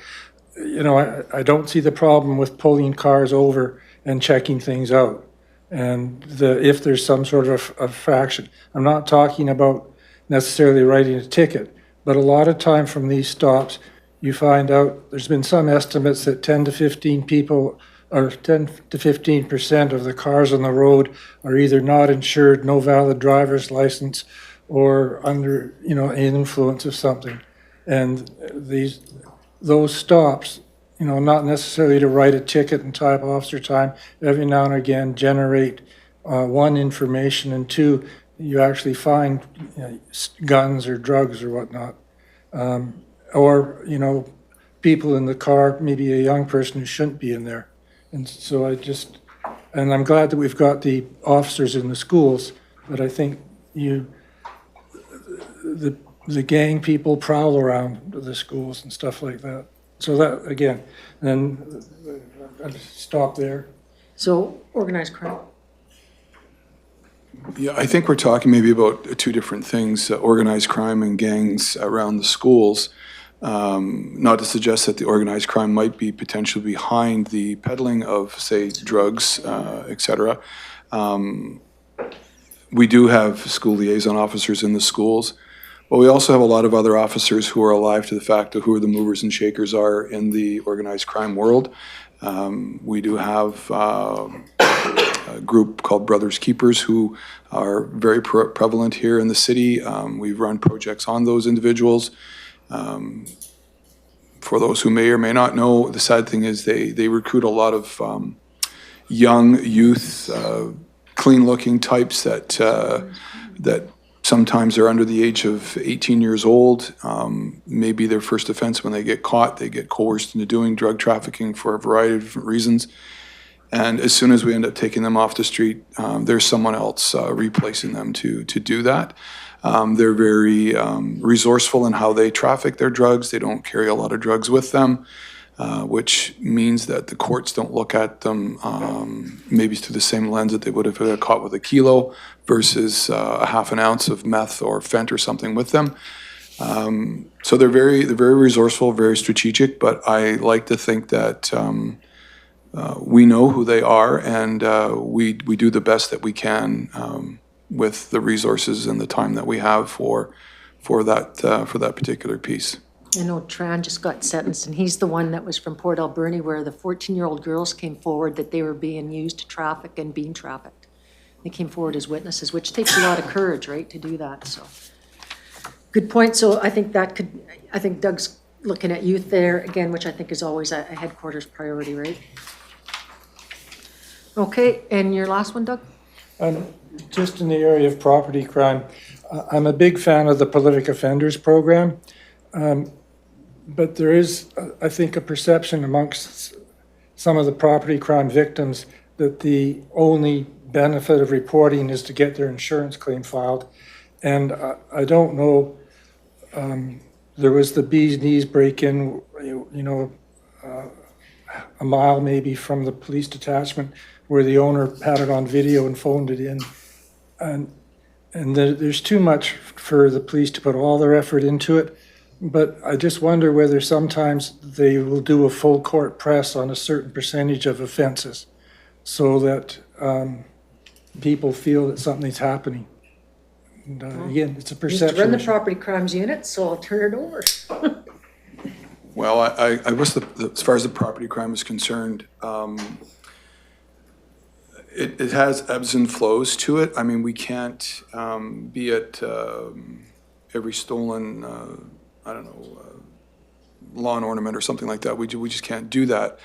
you know, I don't see the problem with pulling cars over and checking things out. And if there's some sort of infraction, I'm not talking about necessarily writing a ticket, but a lot of time from these stops, you find out, there's been some estimates that 10 to 15 people, or 10 to 15% of the cars on the road are either not insured, no valid driver's license, or under, you know, an influence of something. And those stops, you know, not necessarily to write a ticket and type officer time, every now and again generate, one, information, and two, you actually find, you know, guns or drugs or whatnot. Or, you know, people in the car, maybe a young person who shouldn't be in there. And so and I'm glad that we've got the officers in the schools, but I think the gang people prowl around the schools and stuff like that. So that, again, then I'll stop there. So organized crime. Yeah, I think we're talking maybe about two different things, organized crime and gangs around the schools. Not to suggest that the organized crime might be potentially behind the peddling of, say, drugs, et cetera. We do have school liaison officers in the schools, but we also have a lot of other officers who are alive to the fact of who the movers and shakers are in the organized crime world. We do have a group called Brothers Keepers who are very prevalent here in the city. We've run projects on those individuals. For those who may or may not know, the sad thing is they recruit a lot of young youth, clean-looking types that sometimes are under the age of 18 years old. Maybe their first offense when they get caught, they get coerced into doing drug trafficking for a variety of different reasons. And as soon as we end up taking them off the street, there's someone else replacing them to do that. They're very resourceful in how they traffic their drugs. They don't carry a lot of drugs with them, which means that the courts don't look at them maybe through the same lens that they would if they were caught with a kilo versus a half an ounce of meth or fent or something with them. So they're very resourceful, very strategic, but I like to think that we know who they are, and we do the best that we can with the resources and the time that we have for that particular piece. I know Tran just got sentenced, and he's the one that was from Port Alberni where the 14-year-old girls came forward that they were being used to traffic and being trafficked. They came forward as witnesses, which takes a lot of courage, right, to do that, so. Good point, so I think Doug's looking at youth there, again, which I think is always a headquarters priority, right? Okay, and your last one, Doug? Just in the area of property crime, I'm a big fan of the prolific offenders program, but there is, I think, a perception amongst some of the property crime victims that the only benefit of reporting is to get their insurance claim filed. And I don't know, there was the bee's knees break-in, a mile maybe from the police detachment where the owner had it on video and phoned it in. And there's too much for the police to put all their effort into it. But I just wonder whether sometimes they will do a full court press on a certain percentage of offenses so that people feel that something's happening. And again, it's a I used to run perception the issue. property crimes unit, so I'll turn it over. Well, I guess as far as the property crime is concerned, it has ebbs and flows to it. I mean, we can't be at every stolen, lawn ornament or something like that. We just can't do that.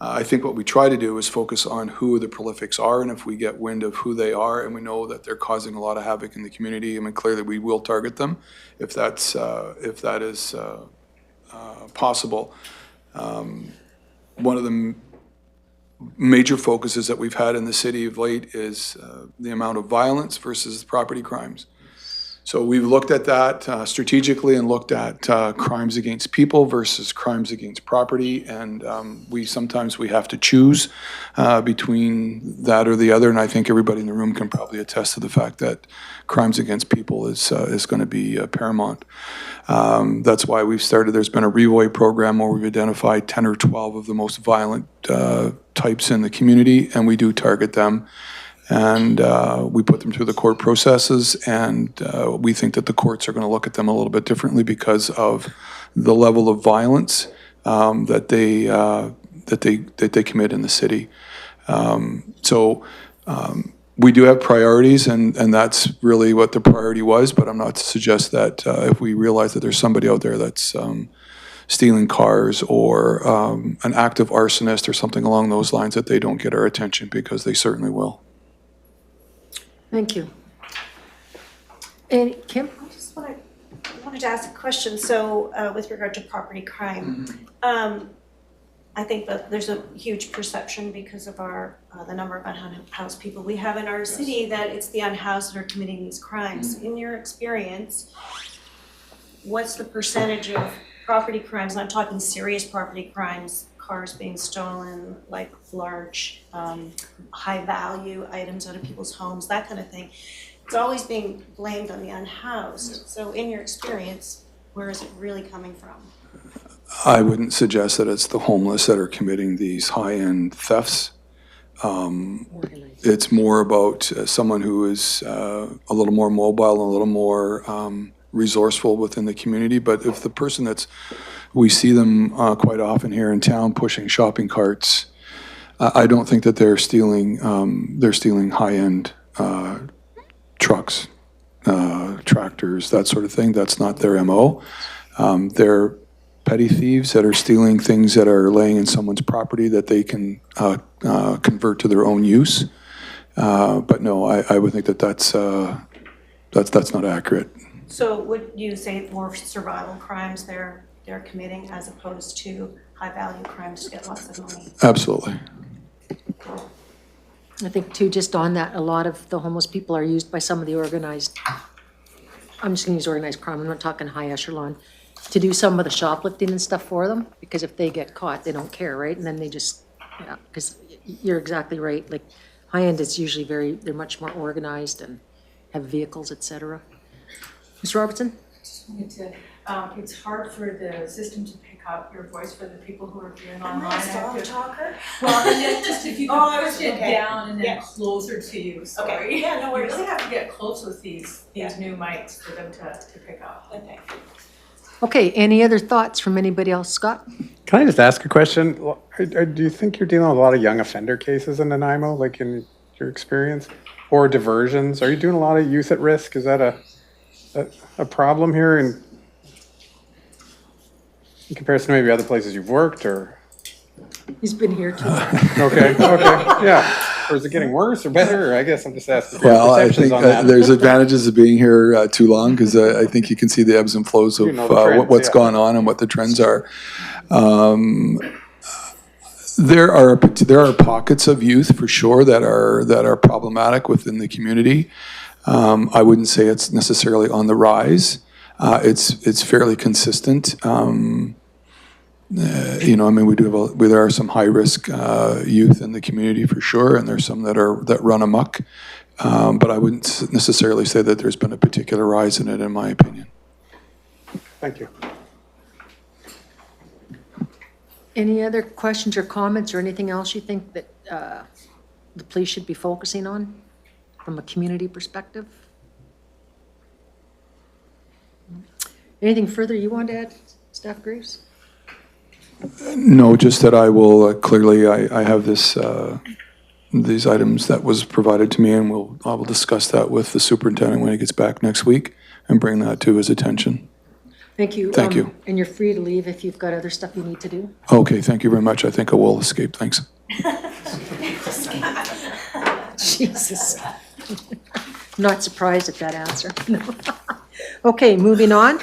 I think what we try to do is focus on who the prolifics are, and if we get wind of who they are and we know that they're causing a lot of havoc in the community, I mean, clearly we will target them if that is possible. One of the major focuses that we've had in the city of late is the amount of violence versus property crimes. So we've looked at that strategically and looked at crimes against people versus crimes against property, and sometimes we have to choose between that or the other, and I think everybody in the room can probably attest to the fact that crimes against people is going to be paramount. That's why we've started, there's been a Revoy program where we've identified 10 or 12 of the most violent types in the community, and we do target them. And we put them through the court processes, and we think that the courts are going to look at them a little bit differently because of the level of violence that they commit in the city. We do have priorities, and that's really what the priority was. But I'm not to suggest that if we realize that there's somebody out there that's stealing cars or an active arsonist or something along those lines, that they don't get our attention, because they certainly will. Thank you. And Kim? I just wanted to ask a question. So with regard to property crime, I think that there's a huge perception because of the number of unhoused people we have in our city that it's the unhoused that are committing these crimes. In your experience, what's the percentage of property crimes? I'm talking serious property crimes, cars being stolen, like large, high-value items out of people's homes, that kind of thing. It's always being blamed on the unhoused. So in your experience, where is it really coming from? I wouldn't suggest that it's the homeless that are committing these high-end thefts. It's more about someone who is a little more mobile and a little more resourceful within the community. But if the person we see them quite often here in town pushing shopping carts, I don't think that they're stealing high-end trucks, tractors, that sort of thing. That's not their MO. They're petty thieves that are stealing things that are laying in someone's property that they can convert to their own use. But no, I would think that's not accurate. So would you say more survival crimes they're committing as opposed to high-value crimes to get lots of money? Absolutely. I think too, just on that, a lot of the homeless people are used by some of the organized, I'm just gonna use organized crime, I'm not talking high echelon, to do some of the shoplifting and stuff for them, because if they get caught, they don't care, right? And then they just, yeah, because you're exactly right, like, high-end is usually they're much more organized and have vehicles, et cetera. Ms. Robertson? Just wanted to, it's hard for the system to pick up your voice for the people who are viewing online. Am I still a talker? Well, and then just if you Oh, I could was- push it okay. down and then Yeah. closer to you, sorry. Okay. Yeah, no You worries. really have to get close with these Yeah. new mics for them to pick up. Okay. Okay, any other thoughts from anybody else? Scott? Can I just ask a question? Do you think you're dealing with a lot of young offender cases in Nanaimo, like in your experience? Or diversions? Are you doing a lot of youth at risk? Is that a problem here in comparison to maybe other places you've worked, or? He's been here too. Okay, yeah. Or is it getting worse or better? Or I guess I'm just asking for Well, I perceptions think on that. there's advantages of being here too long, because I think you can see the ebbs and flows of You know the trends, what's yeah. gone on and what the trends are. There are pockets of youth for sure that are problematic within the community. I wouldn't say it's necessarily on the rise. It's fairly consistent. You know, I mean, there are some high risk youth in the community for sure, and there's some that run amok. But I wouldn't necessarily say that there's been a particular rise in it, in my opinion. Thank you. Any other questions or comments or anything else you think that the police should be focusing on from a community perspective? Anything further you want to add, Staff Graves? No, just that I will, clearly, I have this, these items that was provided to me, and I will discuss that with the superintendent when he gets back next week and bring that to his attention. Thank you. Thank you. And you're free to leave if you've got other stuff you need to do. Okay, thank you very much. I think I will escape. Thanks. Jesus. Not surprised at that answer. Okay, moving on.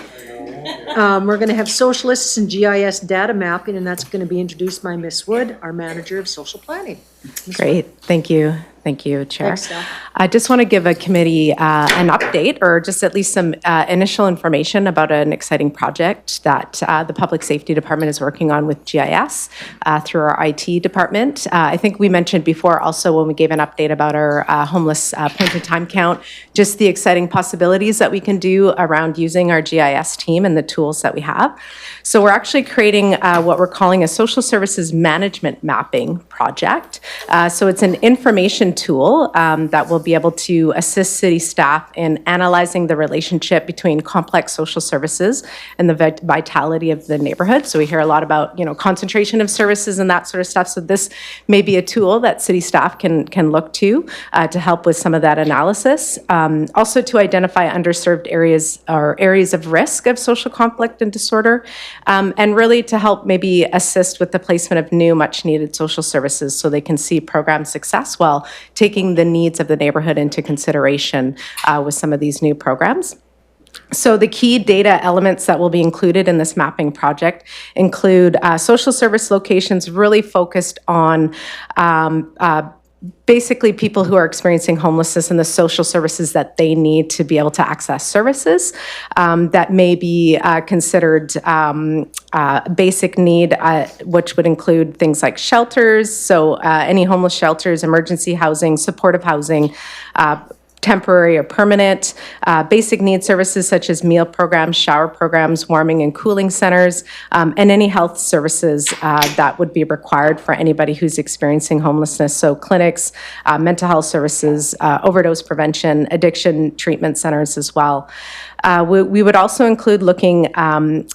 We're going to have socialists and GIS data mapping, and that's going to be introduced by Ms. Wood, our manager of social planning. Ms. Great, thank you. Thank you, Chair. Thanks, Steph. I just want to give a committee an update, or just at least some initial information about an exciting project that the Public Safety Department is working on with GIS through our IT department. I think we mentioned before also when we gave an update about our homeless point-in-time count, just the exciting possibilities that we can do around using our GIS team and the tools that we have. So we're actually creating what we're calling a social services management mapping project. So it's an information tool that will be able to assist city staff in analyzing the relationship between complex social services and the vitality of the neighborhood. So we hear a lot about, you know, concentration of services and that sort of stuff. So this may be a tool that city staff can look to help with some of that analysis. Also to identify underserved areas or areas of risk of social conflict and disorder, and really to help maybe assist with the placement of new much needed social services so they can see program success while taking the needs of the neighborhood into consideration with some of these new programs. So the key data elements that will be included in this mapping project include social service locations really focused on basically people who are experiencing homelessness and the social services that they need to be able to access services that may be considered basic need, which would include things like shelters, so any homeless shelters, emergency housing, supportive housing, temporary or permanent, basic need services such as meal programs, shower programs, warming and cooling centers, and any health services that would be required for anybody who's experiencing homelessness. So clinics, mental health services, overdose prevention, addiction treatment centers as well. We would also include looking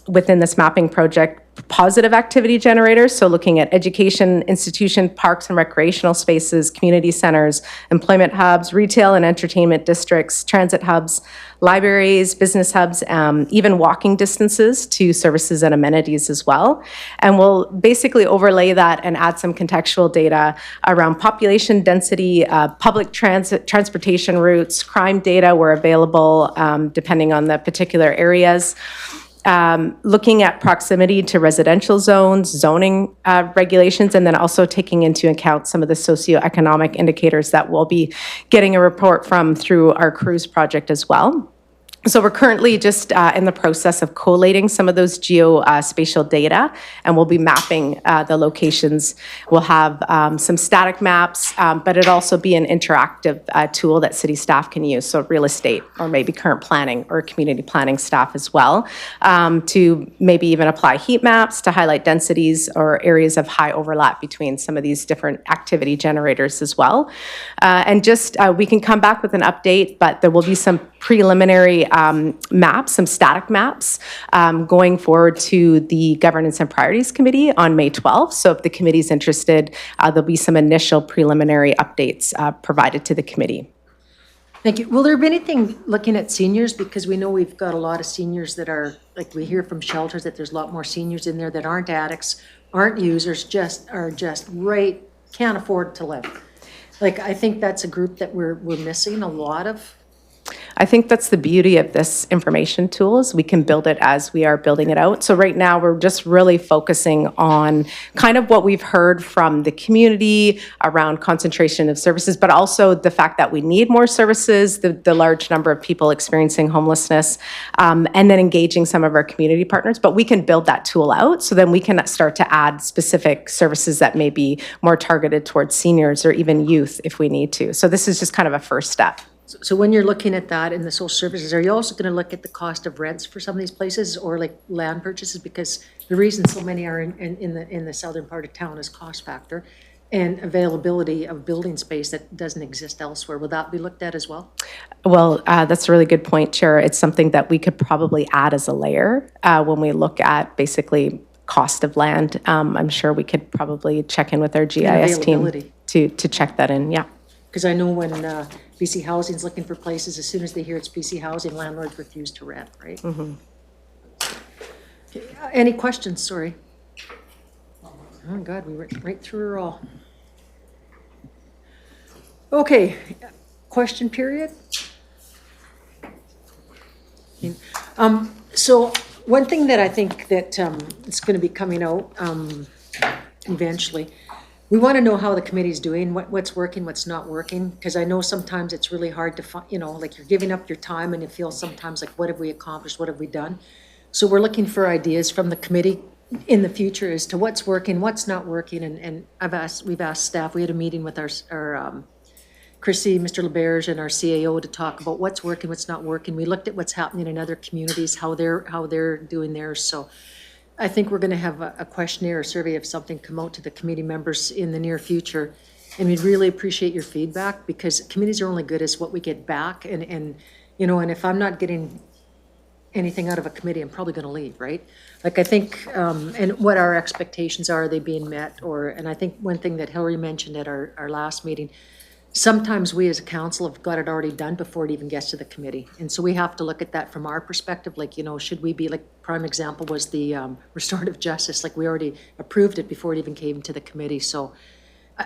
within this mapping project positive activity generators, so looking at education, institution, parks and recreational spaces, community centers, employment hubs, retail and entertainment districts, transit hubs, libraries, business hubs, even walking distances to services and amenities as well. And we'll basically overlay that and add some contextual data around population density, public transportation routes, crime data where available, depending on the particular areas. Looking at proximity to residential zones, zoning regulations, and then also taking into account some of the socioeconomic indicators that we'll be getting a report from through our cruise project as well. So we're currently just in the process of collating some of those geospatial data, and we'll be mapping the locations. We'll have some static maps, but it'll also be an interactive tool that city staff can use, so real estate or maybe current planning or community planning staff as well, to maybe even apply heat maps to highlight densities or areas of high overlap between some of these different activity generators as well. And just, we can come back with an update, but there will be some preliminary maps, some static maps, going forward to the Governance and Priorities Committee on May 12th. So if the committee's interested, there'll be some initial preliminary updates provided to the committee. Thank you. Will there be anything looking at seniors? Because we know we've got a lot of seniors that are, like we hear from shelters that there's a lot more seniors in there that aren't addicts, aren't users, can't afford to live. Like, I think that's a group that we're missing a lot of. I think that's the beauty of this information tool is we can build it as we are building it out. So right now, we're just really focusing on kind of what we've heard from the community around concentration of services, but also the fact that we need more services, the large number of people experiencing homelessness, and then engaging some of our community partners. But we can build that tool out, so then we can start to add specific services that may be more targeted towards seniors or even youth if we need to. So this is just kind of a first step. So when you're looking at that in the social services, are you also going to look at the cost of rents for some of these places or like land purchases? Because the reason so many are in the southern part of town is cost factor and availability of building space that doesn't exist elsewhere. Will that be looked at as well? Well, that's a really good point, Chair. It's something that we could probably add as a layer when we look at basically cost of land. I'm sure we could probably check in with our GIS team availability. to check that in, yeah. Because I know when BC Housing's looking for places, as soon as they hear it's BC Housing, landlords refuse to rent, right? Okay, any questions? Sorry. Oh, God, we went right through her all. Okay, question period? So one thing that I think that is going to be coming out eventually, we want to know how the committee's doing, what's working, what's not working, because I know sometimes it's really hard to find, you know, like you're giving up your time and you feel sometimes like, what have we accomplished, what have we done? So we're looking for ideas from the committee in the future as to what's working, what's not working, and we've asked staff, we had a meeting with our Chrissy, Mr. LeBerge, and our CAO to talk about what's working, what's not working. We looked at what's happening in other communities, how they're doing theirs, so I think we're going to have a questionnaire or survey of something come out to the committee members in the near future. And we'd really appreciate your feedback because committees are only good as what we get back. And you know, and if I'm not getting anything out of a committee, I'm probably going to leave, right? Like I think, and what our expectations are they being met? And I think one thing that Hillary mentioned at our last meeting, sometimes we as a council have got it already done before it even gets to the committee. And so we have to look at that from our perspective, like, you know, should we be, like, prime example was the restorative justice, like we already approved it before it even came to the committee. So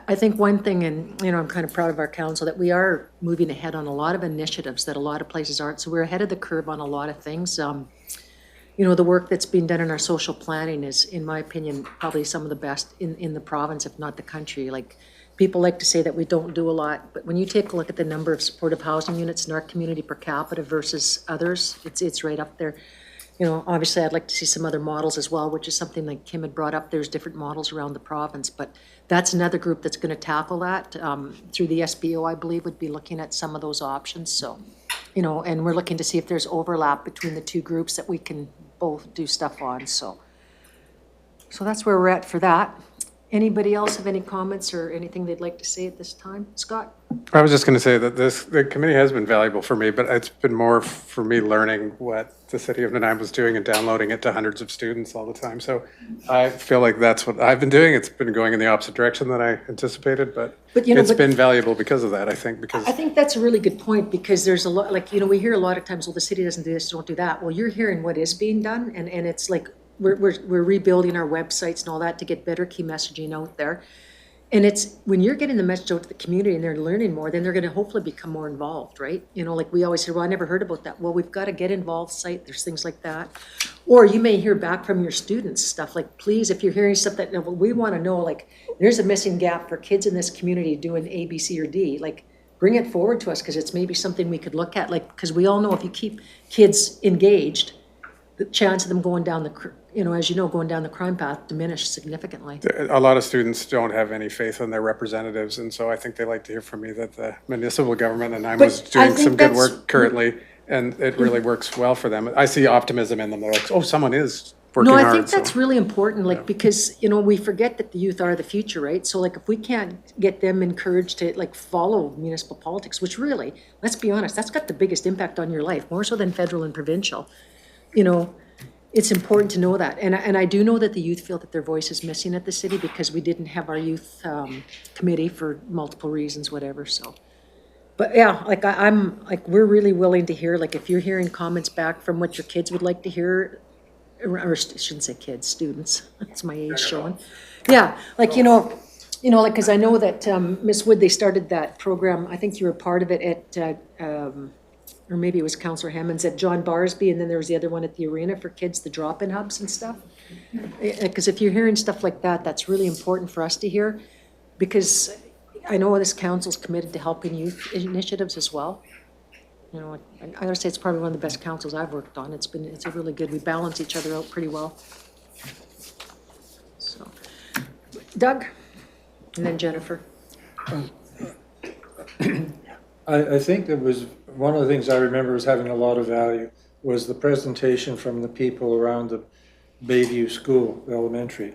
I think one thing, and, you know, I'm kind of proud of our council, that we are moving ahead on a lot of initiatives that a lot of places aren't. So we're ahead of the curve on a lot of things. You know, the work that's being done in our social planning is, in my opinion, probably some of the best in the province, if not the country. Like, people like to say that we don't do a lot, but when you take a look at the number of supportive housing units in our community per capita versus others, it's right up there. You know, obviously I'd like to see some other models as well, which is something like Kim had brought up. There's different models around the province, but that's another group that's going to tackle that through the SBO, I believe, would be looking at some of those options. So, you know, and we're looking to see if there's overlap between the two groups that we can both do stuff on. So that's where we're at for that. Anybody else have any comments or anything they'd like to say at this time? Scott? I was just going to say that the committee has been valuable for me, but it's been more for me learning what the city of Nanaimo was doing and downloading it to hundreds of students all the time. So I feel like that's what I've been doing. It's been going in the opposite direction than I anticipated, but you know, it's been valuable because of that, I think. Because I think that's a really good point, because there's a lot, like, you know, we hear a lot of times, well, the city doesn't do this, don't do that. Well, you're hearing what is being done, and it's like, we're rebuilding our websites and all that to get better key messaging out there. And it's, when you're getting the message out to the community and they're learning more, then they're going to hopefully become more involved, right? You know, like we always hear, well, I never heard about that. Well, we've got to get involved site. There's things like that. Or you may hear back from your students stuff like, please, if you're hearing stuff that, well, we want to know, like, there's a missing gap for kids in this community doing A, B, C, or D. Like, bring it forward to us, because it's maybe something we could look at. Like, because we all know if you keep kids engaged, the chance of them going down the, you know, as you know, going down the crime path diminished significantly. a lot of students don't have any faith in their representatives, and so I think they like to hear from me that the municipal government and I'm was doing some good work currently, and it really works well for them. I see optimism in them. They're like, oh, someone is working hard. No, I think that's really important, like, because, you know, we forget that the youth are the future, right? So, like, if we can't get them encouraged to, like, follow municipal politics, which really, let's be honest, that's got the biggest impact on your life, more so than federal and provincial. You know, it's important to know that. And I do know that the youth feel that their voice is missing at the city because we didn't have our youth committee for multiple reasons, whatever, so. But yeah, like I'm, like, we're really willing to hear, like, if you're hearing comments back from what your kids would like to hear, or I shouldn't say kids, students, that's my age showing. Yeah, like, you know, you know, like, because I know that, Ms. Wood, they started that program, I think you were part of it at, or maybe it was Counselor Hammond's at John Barsby, and then there was the other one at the arena for kids, the drop-in hubs and stuff. Because if you're hearing stuff like that, that's really important for us to hear, because I know this council's committed to helping youth initiatives as well. You know, I gotta say, it's probably one of the best councils I've worked on. It's a really good, we balance each other out pretty well. So, Doug, and then Jennifer. I think that was, one of the things I remember was having a lot of value was the presentation from the people around the Bayview School Elementary.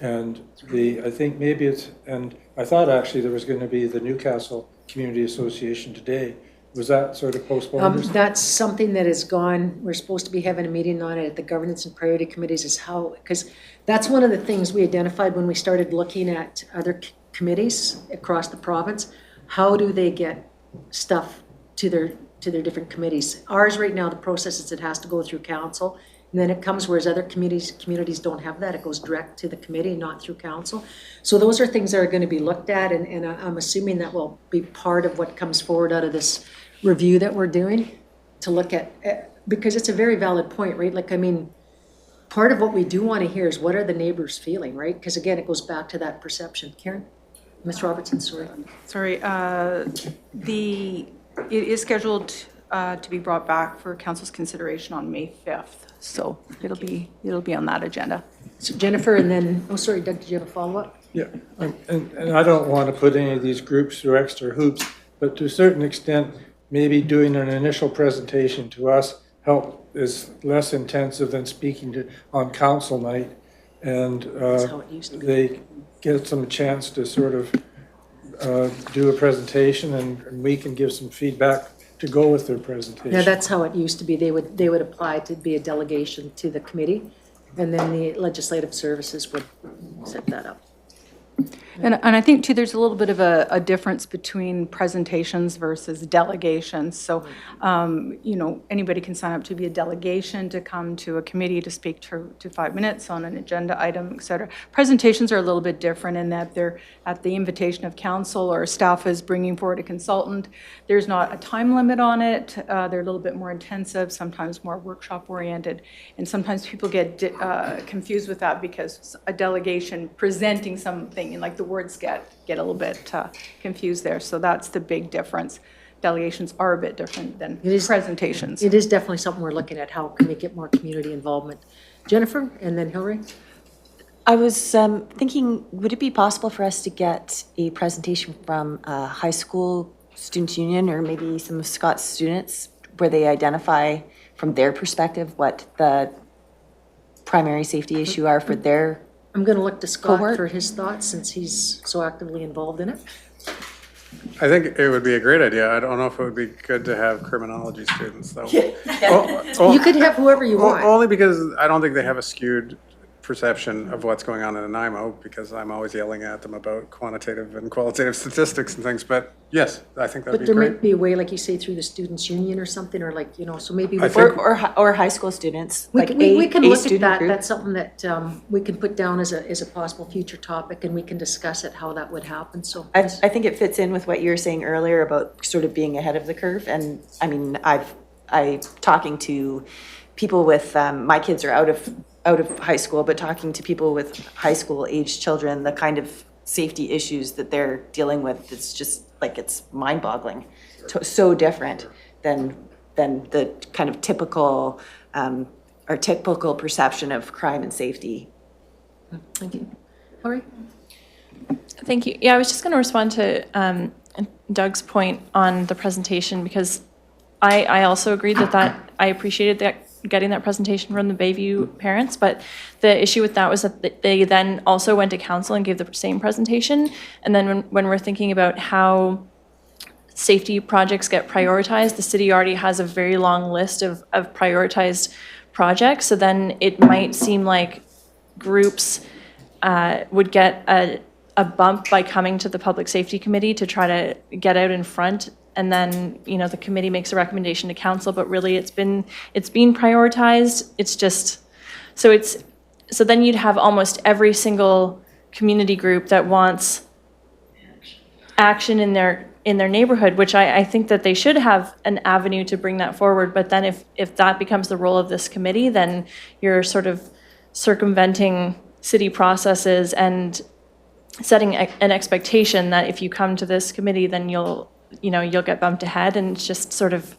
And I think maybe it's, and I thought actually there was going to be the Newcastle Community Association today. Was that sort of postponed? That's something that is gone. We're supposed to be having a meeting on it at the governance and priority committees is how, because that's one of the things we identified when we started looking at other committees across the province. How do they get stuff to their different committees? Ours right now, the process is it has to go through council, and then it comes, whereas other communities don't have that. It goes direct to the committee, not through council. So those are things that are going to be looked at, and I'm assuming that will be part of what comes forward out of this review that we're doing to look at, because it's a very valid point, right? Like, I mean, part of what we do want to hear is what are the neighbors feeling, right? Because again, it goes back to that perception. Karen? Ms. Robertson, sorry. Sorry, it is scheduled to be brought back for council's consideration on May 5th. So it'll be on that agenda. So Jennifer, and then, oh, sorry, Doug, did you have a follow-up? Yeah, and I don't want to put any of these groups through extra hoops, but to a certain extent, maybe doing an initial presentation to us is less intensive than speaking on council night. And That's how it used to be. they get some chance to sort of do a presentation, and we can give some feedback to go with their presentation. Yeah, that's how it used to be. They would apply to be a delegation to the committee, and then the legislative services would set that up. And I think too, there's a little bit of a difference between presentations versus delegations. So, you know, anybody can sign up to be a delegation to come to a committee to speak to 5 minutes on an agenda item, et cetera. Presentations are a little bit different in that they're at the invitation of council, or staff is bringing forward a consultant. There's not a time limit on it. They're a little bit more intensive, sometimes more workshop oriented. And sometimes people get confused with that because a delegation presenting something, and like the words get a little bit confused there. So that's the big difference. Delegations are a bit different than presentations. It is definitely something we're looking at. How can we get more community involvement? Jennifer, and then Hillary? I was thinking, would it be possible for us to get a presentation from a high school students union, or maybe some of Scott's students, where they identify from their perspective what the primary safety issue are for their I'm going to look to Scott Cohort? for his thoughts, since he's so actively involved in it. I think it would be a great idea. I don't know if it would be good to have criminology students, though. You could have whoever you want. Only because I don't think they have a skewed perception of what's going on in Nanaimo, because I'm always yelling at them about quantitative and qualitative statistics and things. But yes, I think that'd But be there great. might be a way, like you say, through the students' union or something, or like, you know, so maybe we I can, think- or high school students. we like can, we can a look at student that. group. That's something that we can put down as a possible future topic, and we can discuss it, how that would happen, so. I think it fits in with what you were saying earlier about sort of being ahead of the curve. And I mean, I talking to people with, my kids are out of high school, but talking to people with high school aged children, the kind of safety issues that they're dealing with, it's just like, it's mind boggling. So different than the kind of typical, our typical perception of crime and safety. Thank you. Hillary? Thank you. Yeah, I was just going to respond to Doug's point on the presentation, because I also agreed that I appreciated that, getting that presentation from the Bayview parents, but the issue with that was that they then also went to council and gave the same presentation. And then when we're thinking about how safety projects get prioritized, the city already has a very long list of prioritized projects. So then it might seem like groups would get a bump by coming to the Public Safety Committee to try to get out in front, and then, you know, the committee makes a recommendation to council, but really it's being prioritized. It's just, so then you'd have almost every single community group that wants action in their neighborhood, which I think that they should have an avenue to bring that forward. But then if that becomes the role of this committee, then you're sort of circumventing city processes and setting an expectation that if you come to this committee, then you'll get bumped ahead, and it's just sort of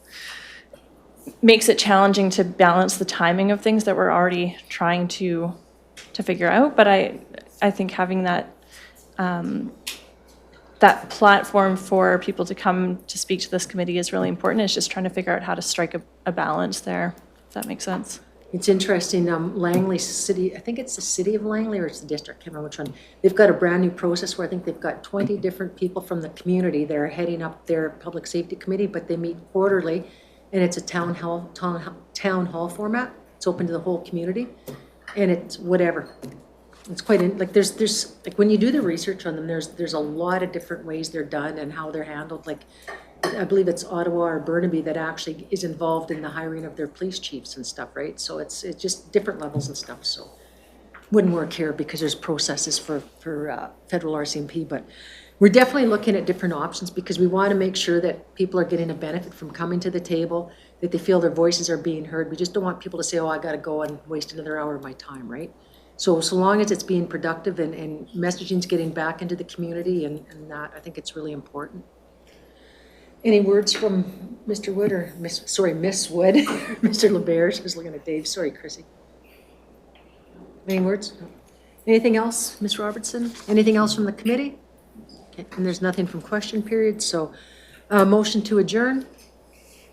makes it challenging to balance the timing of things that we're already trying to figure out. But I think having that that platform for people to come to speak to this committee is really important. It's just trying to figure out how to strike a balance there, if that makes sense. It's interesting, Langley City, I think it's the city of Langley or it's the district, I can't remember which one. They've got a brand new process where I think they've got 20 different people from the community that are heading up their public safety committee, but they meet quarterly, and it's a town hall format. It's open to the whole community, and it's whatever. It's quite, like there's, like when you do the research on them, there's a lot of different ways they're done and how they're handled. Like, I believe it's Ottawa or Burnaby that actually is involved in the hiring of their police chiefs and stuff, right? So it's just different levels and stuff, so. Wouldn't work here because there's processes for federal RCMP, but we're definitely looking at different options because we want to make sure that people are getting a benefit from coming to the table, that they feel their voices are being heard. We just don't want people to say, oh, I gotta go and waste another hour of my time, right? So long as it's being productive and messaging's getting back into the community and that, I think it's really important. Any words from Mr. Wood or Miss Wood, Mr. LeBears? I was looking at Dave. Sorry, Chrissy. Any words? No. Anything else, Ms. Robertson? Anything else from the committee? Okay. And there's nothing from question period, so motion to adjourn.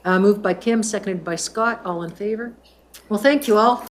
Moved by Kim, seconded by Scott. All in favor? Well, thank you all.